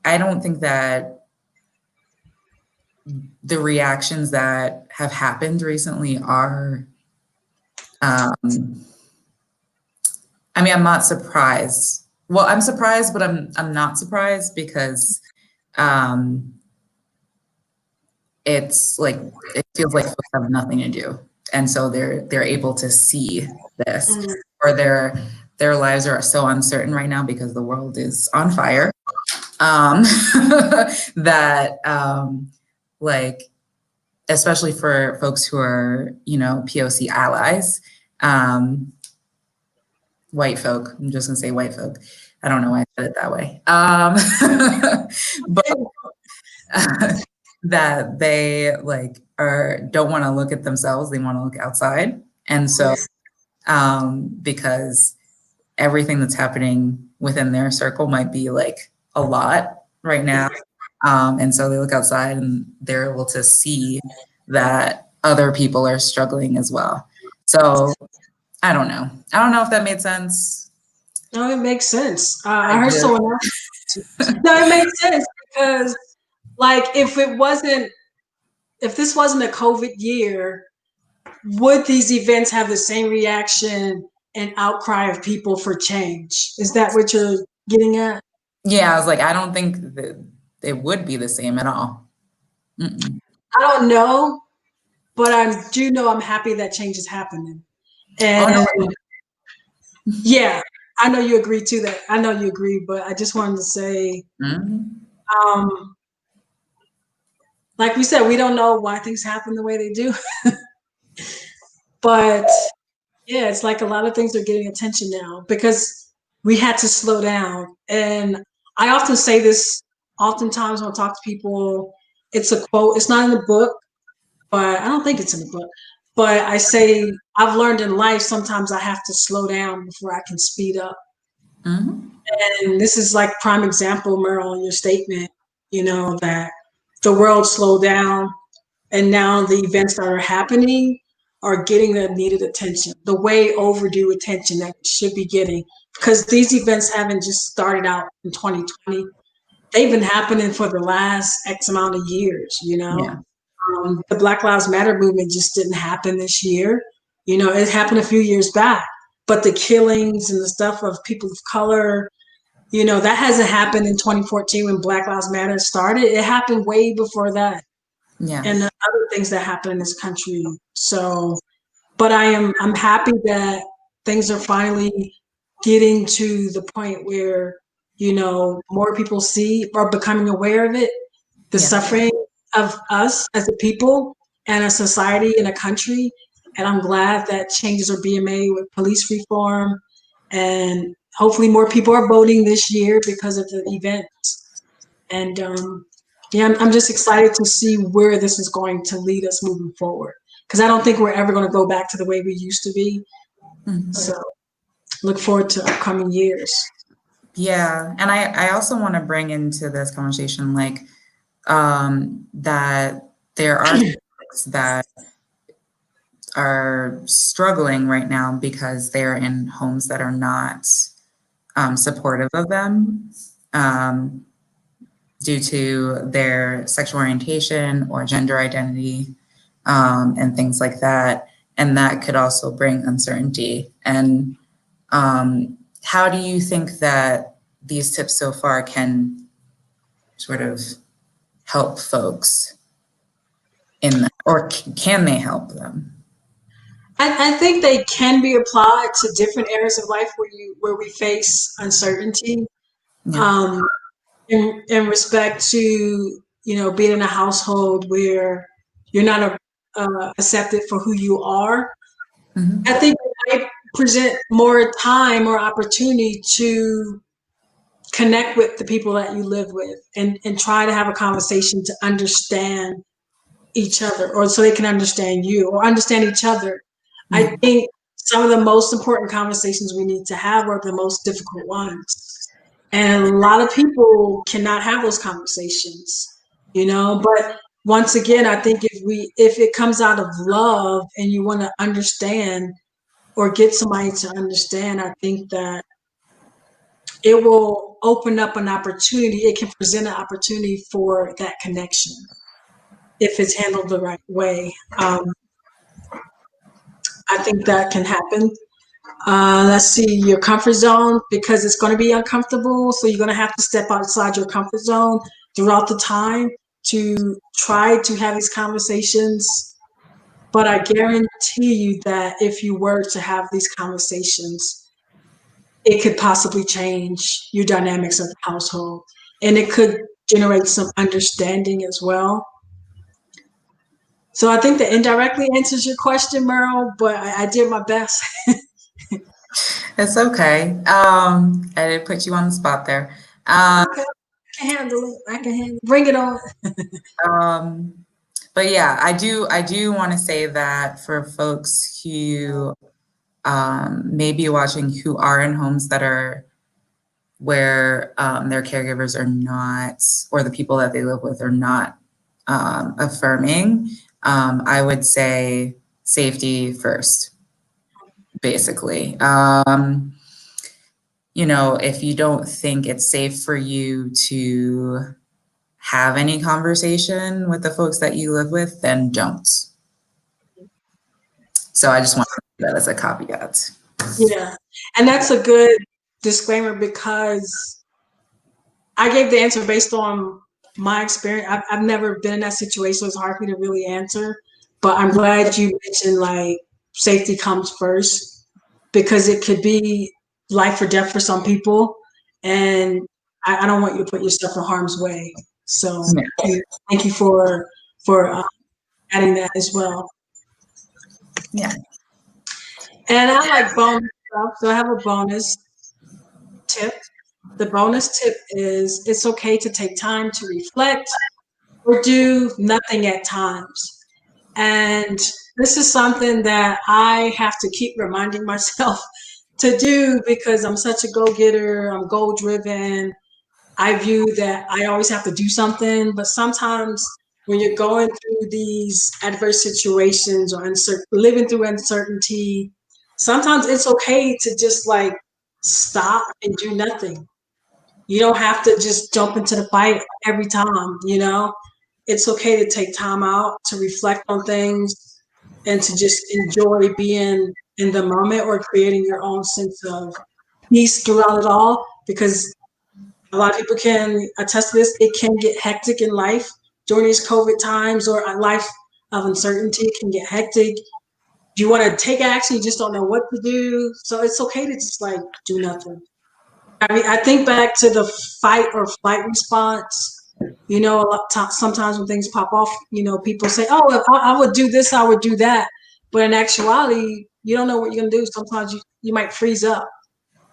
I don't think that the reactions that have happened recently are, I mean, I'm not surprised. Well, I'm surprised, but I'm not surprised because um, it's like it feels like folks have nothing to do, and so they're able to see this, or their lives are so uncertain right now because the world is on fire. um, that like especially for folks who are POC allies, um, white folk. I'm just gonna say white folk. I don't know why I said it that way. But that they like are don't want to look at themselves. They want to look outside, and so because everything that's happening within their circle might be like a lot right now. And so they look outside and they're able to see that other people are struggling as well. So I don't know. I don't know if that made sense. No, it makes sense. I I heard did. someone else. No, it makes sense because, like, if this wasn't a COVID year, would these events have the same reaction and outcry of people for change? Is that what you're getting at? Yeah, I was like, I don't think that it would be the same at all. Mm-mm. I don't know, but I do know I'm happy that change is happening. Oh no. And yeah, I know you agree to that. I know you agree, but I just wanted to say, Mhm. um, like we said, we don't know why things happen the way they do, but yeah, it's like a lot of things are getting attention now because we had to slow down. And I often say this oftentimes when I talk to people, it's a quote, it's not in the book, but I don't think it's in the book. But I say, I've learned in life sometimes I have to slow down before I can speed up. Mhm. And this is like prime example, Meryl, in your statement, that the world slowed down and now the events that are happening are getting the needed attention, the way overdue attention that it should be getting. Because these events haven't just started out in 2020. They've been happening for the last X amount of years. Yeah. The Black Lives Matter movement just didn't happen this year. It happened a few years back. But the killings and the stuff of people of color, that hasn't happened in 2014 when Black Lives Matter started. It happened way before that and Yes. the other things that happen in this country. So, but I'm happy that things are finally getting to the point where, more people see or becoming aware of it, the Yeah. suffering of us as a people and a society and a country. And I'm glad that changes are being made with police reform, and hopefully more people are voting this year because of the events. And yeah, I'm just excited to see where this is going to lead us moving forward. Because I don't think we're ever going to go back to the way we used to be. Mhm. So look forward to upcoming years. Yeah, and I also want to bring into this conversation like that there are folks that are struggling right now because they're in homes that are not supportive of them due to their sexual orientation or gender identity and things like that. And that could also bring uncertainty. And how do you think that these tips so far can sort of help folks in that, or can they help them? I think they can be applied to different areas of life where we face uncertainty. Yeah. Um, in respect to, you know, being in a household where you're not accepted for who you are. Mm-hmm. I think I present more time or opportunity to connect with the people that you live with and try to have a conversation to understand each other, or so they can understand you or understand each other. Yeah. I think some of the most important conversations we need to have are the most difficult ones. And a lot of people cannot have those conversations, you know, but once again, I think if it comes out of love and you want to understand or get somebody to understand, I think that it will open up an opportunity. It can present an opportunity for that connection if it's handled the right way. I think that can happen. Let's see, your comfort zone, because it's going to be uncomfortable. So you're going to have to step outside your comfort zone throughout the time to try to have these conversations. But I guarantee you that if you were to have these conversations, it could possibly change your dynamics of the household, and it could generate some understanding as well. So I think that indirectly answers your question, Merle, but I did my best. It's okay. I did put you on the spot there. Okay, I can handle it. I can handle it. Bring it on. Um, but yeah, I do want to say that for folks who may be watching who are in homes that are where their caregivers are not, or the people that they live with are not affirming, I would say safety first, basically. You know, if you don't think it's safe for you to have any conversation with the folks that you live with, then don't. So I just want to put that as a caveat. Yeah. And that's a good disclaimer because I gave the answer based on my experience. I've never been in that situation, so it's hard for me to really answer. But I'm glad you mentioned like safety comes first because it could be life or death for some people. And I don't want you to put yourself in harm's way. So Yeah. thank you for adding that as well. Yeah. And I like bonus stuff, so I have a bonus tip. The bonus tip is it's okay to take time to reflect or do nothing at times. And this is something that I have to keep reminding myself to do because I'm such a go-getter, I'm goal-driven. I view that I always have to do something, but sometimes when you're going through these adverse situations or living through uncertainty, sometimes it's okay to just like stop and do nothing. You don't have to just jump into the fight every time, you know? It's okay to take time out to reflect on things and to just enjoy being in the moment or creating your own sense of peace throughout it all because a lot of people can attest to this. It can get hectic in life during these COVID times or a life of uncertainty can get hectic. You want to take action, you just don't know what to do. So it's okay to just like do nothing. I mean, I think back to the fight or flight response. You know, sometimes when things pop off, you know, people say, "Oh, if I would do this, I would do that," but in actuality, you don't know what you're gonna do. Sometimes you might freeze up.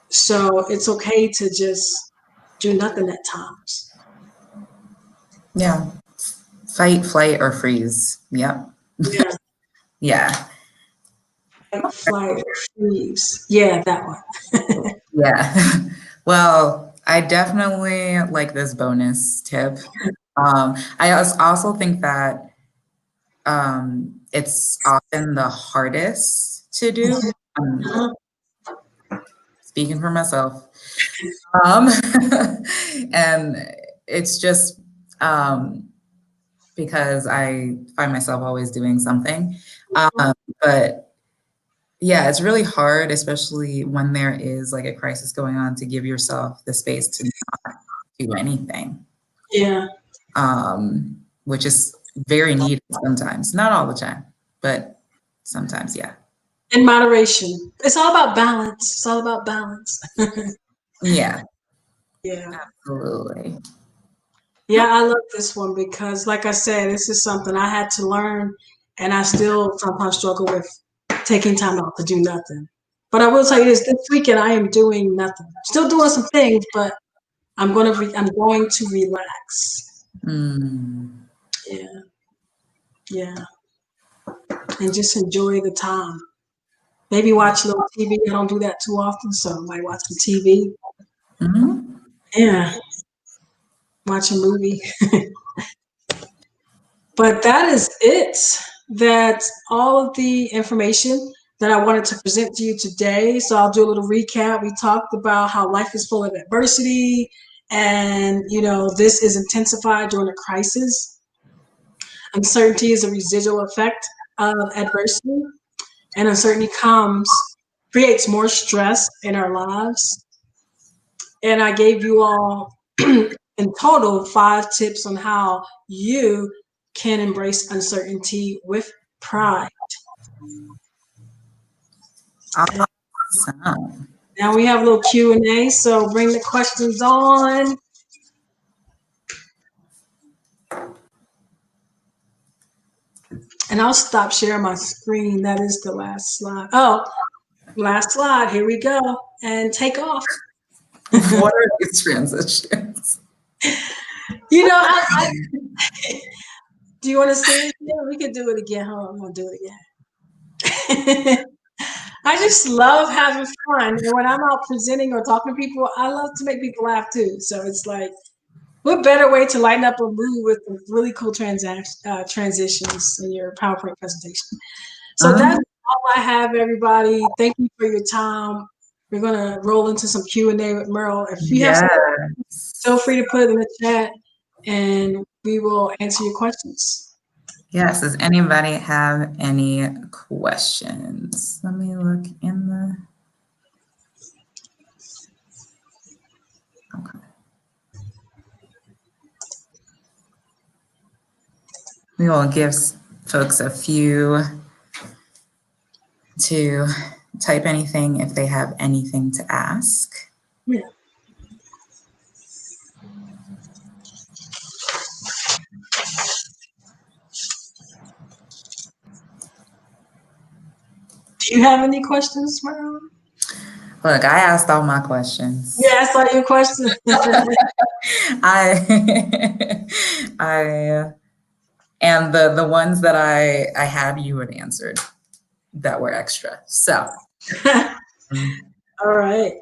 So it's okay to just do nothing at times. Yeah. Fight, flight, or freeze. Yep. Yeah. Yeah. Flight of Thieves. Yeah, that one. Yeah. Well, I definitely like this bonus tip. I also think that it's often the hardest to do. Speaking for myself. Um, and it's just because I find myself always doing something. But yeah, it's really hard, especially when there is like a crisis going on, to give yourself the space to not do anything. Yeah. Which is very needed sometimes. Not all the time, but sometimes, yeah. In moderation. It's all about balance. It's all about balance. Yeah, Yeah. absolutely. Yeah, I love this one because, like I said, this is something I had to learn, and I still sometimes struggle with taking time out to do nothing. But I will tell you this weekend I am doing nothing. Still doing some things, but I'm going to relax. Mm. Yeah, yeah, and just enjoy the time. Maybe watch a little TV. I don't do that too often, so I might watch some TV. Mm-hmm. Yeah, watch a movie. But that is it. That's all of the information that I wanted to present to you today. So I'll do a little recap. We talked about how life is full of adversity, and this is intensified during a crisis. Uncertainty is a residual effect of adversity, and uncertainty creates more stress in our lives. And I gave you all in total 5 tips on how you can embrace uncertainty with pride. Awesome. Now we have a little Q&A, so bring the questions on. And I'll stop sharing my screen. That is the last slide. Oh, last slide. Here we go. And take off. What are these transitions? I do you want to see it again? We can do it again. Hold on, I'm going to do it again. I just love having fun. And when I'm out presenting or talking to people, I love to make people laugh too. So it's like, what better way to lighten up a mood with really cool transitions in your PowerPoint presentation? So that's all I have, everybody. Thank you for your time. We're gonna roll into some Q&A with Merle. If you have something, feel free to put it in the chat, and we will answer your questions. Yes. Does anybody have any questions? Let me look in the. Okay. We will give folks a few to type anything if they have anything to ask. Yeah. Do you have any questions, Merle? Look, I asked all my questions. You asked all your questions. I and the ones that I had, you had answered that were extra. So All right.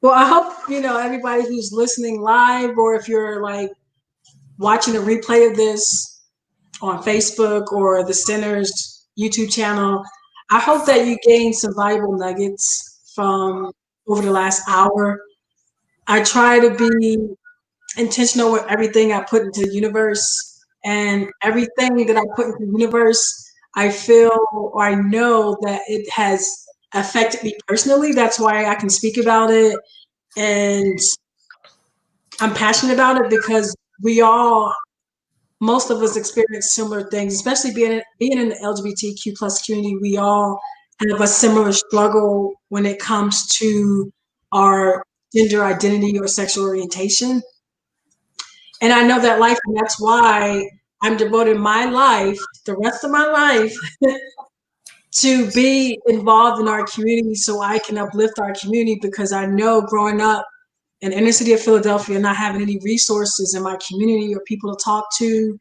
Well, I hope everybody who's listening live, or if you're like watching a replay of this on Facebook or the center's YouTube channel, I hope that you gained some valuable nuggets from over the last hour. I try to be intentional with everything I put into the universe, and everything that I put into the universe, I feel or I know that it has affected me personally. That's why I can speak about it, and I'm passionate about it because most of us experience similar things, especially being in the LGBTQ plus community. We all have a similar struggle when it comes to our gender identity or sexual orientation. And I know that life, and that's why I'm devoting my life, the rest of my life, to be involved in our community so I can uplift our community, because I know growing up in the inner city of Philadelphia, not having any resources in my community or people to talk to,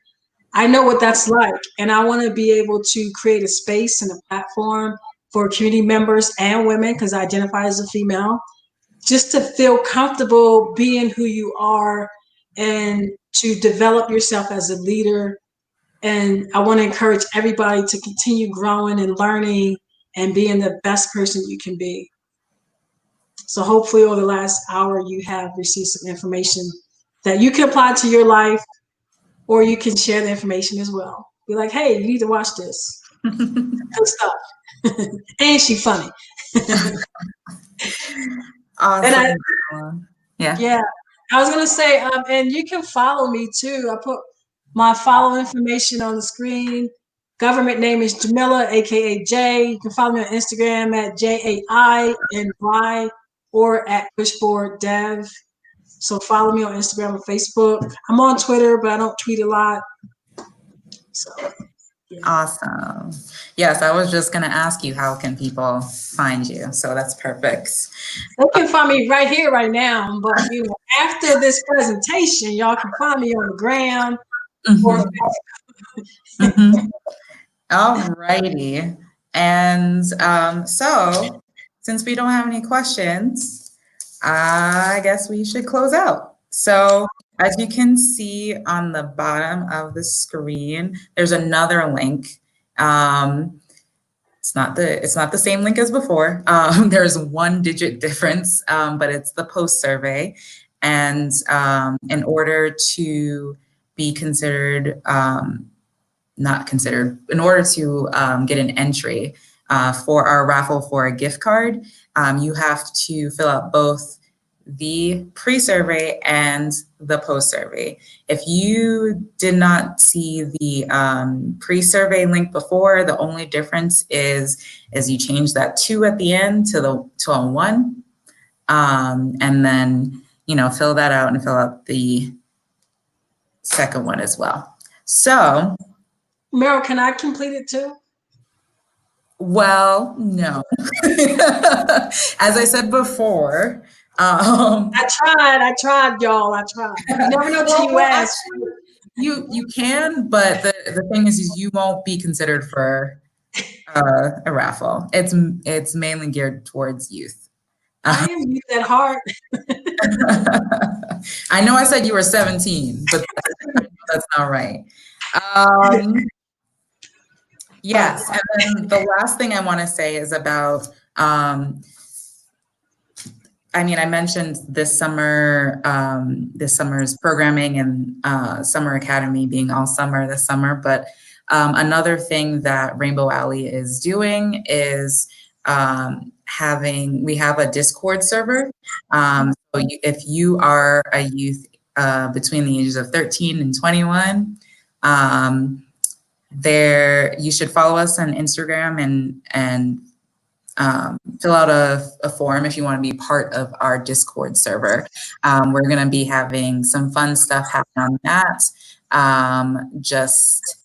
I know what that's like. And I want to be able to create a space and a platform for community members and women, because I identify as a female, just to feel comfortable being who you are and to develop yourself as a leader. And I want to encourage everybody to continue growing and learning and being the best person you can be. So hopefully over the last hour, you have received some information that you can apply to your life, or you can share the information as well. Be like, hey, you need to watch this. Good stuff. And she's funny. Awesome. Yeah, I was gonna say, and you can follow me too. I put my follow information on the screen. Government name is Jamila, aka J. You can follow me on Instagram at JAINY or at Pushboard Dev. So follow me on Instagram and Facebook. I'm on Twitter, but I don't tweet a lot. So yeah. Awesome. Yes, I was just going to ask you, how can people find you? So that's perfect. They can find me right here, right now. But after this presentation, y'all can find me on the gram or All righty. And so since we don't have any questions, I guess we should close out. So as you can see on the bottom of the screen, there's another link. It's not the same link as before. There's 1 digit difference, but it's the post survey. And in order to be considered, in order to get an entry for our raffle for a gift card, you have to fill out both the pre-survey and the post-survey. If you did not see the pre-survey link before, the only difference is you change that 2 at the end to a 1, and then fill that out and fill out the second one as well. So, Meryl, can I complete it too? Well, no. As I said before, I tried, y'all. I tried. You never know till you ask. You can, but the thing is you won't be considered for a raffle. It's mainly geared towards youth. I am youth at heart. I know I said you were 17, but that's not right. Yes, and then the last thing I want to say is about, I mentioned this summer's programming and Summer Academy being all summer this summer, but another thing that Rainbow Alley is doing is we have a Discord server. So if you are a youth between the ages of 13 and 21, you should follow us on Instagram and fill out a form if you want to be part of our Discord server. We're going to be having some fun stuff happen on that, just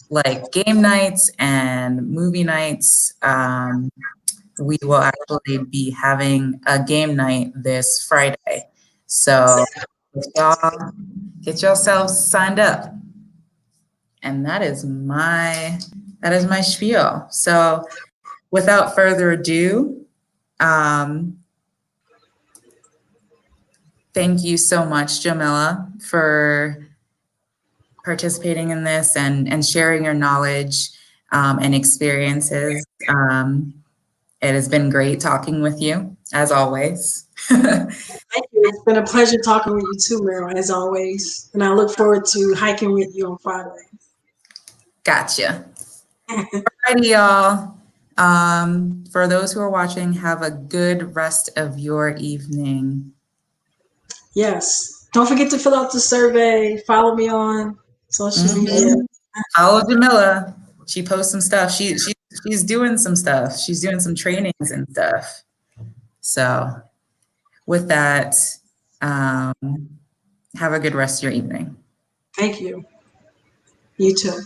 like game nights and movie nights. We will actually be having a game night this Friday. So y'all get yourselves signed up. And that is my spiel. So without further ado, thank you so much, Jamila, for participating in this and sharing your knowledge and experiences. It has been great talking with you, as always. Thank you. It's been a pleasure talking with you too, Meryl, as always. And I look forward to hiking with you on Friday. Gotcha. Alrighty, y'all. For those who are watching, have a good rest of your evening. Yes. Don't forget to fill out the survey. Follow me on social media. Follow Jamila. She posts some stuff. She's doing some stuff. She's doing some trainings and stuff. So with that, have a good rest of your evening. Thank you. You too.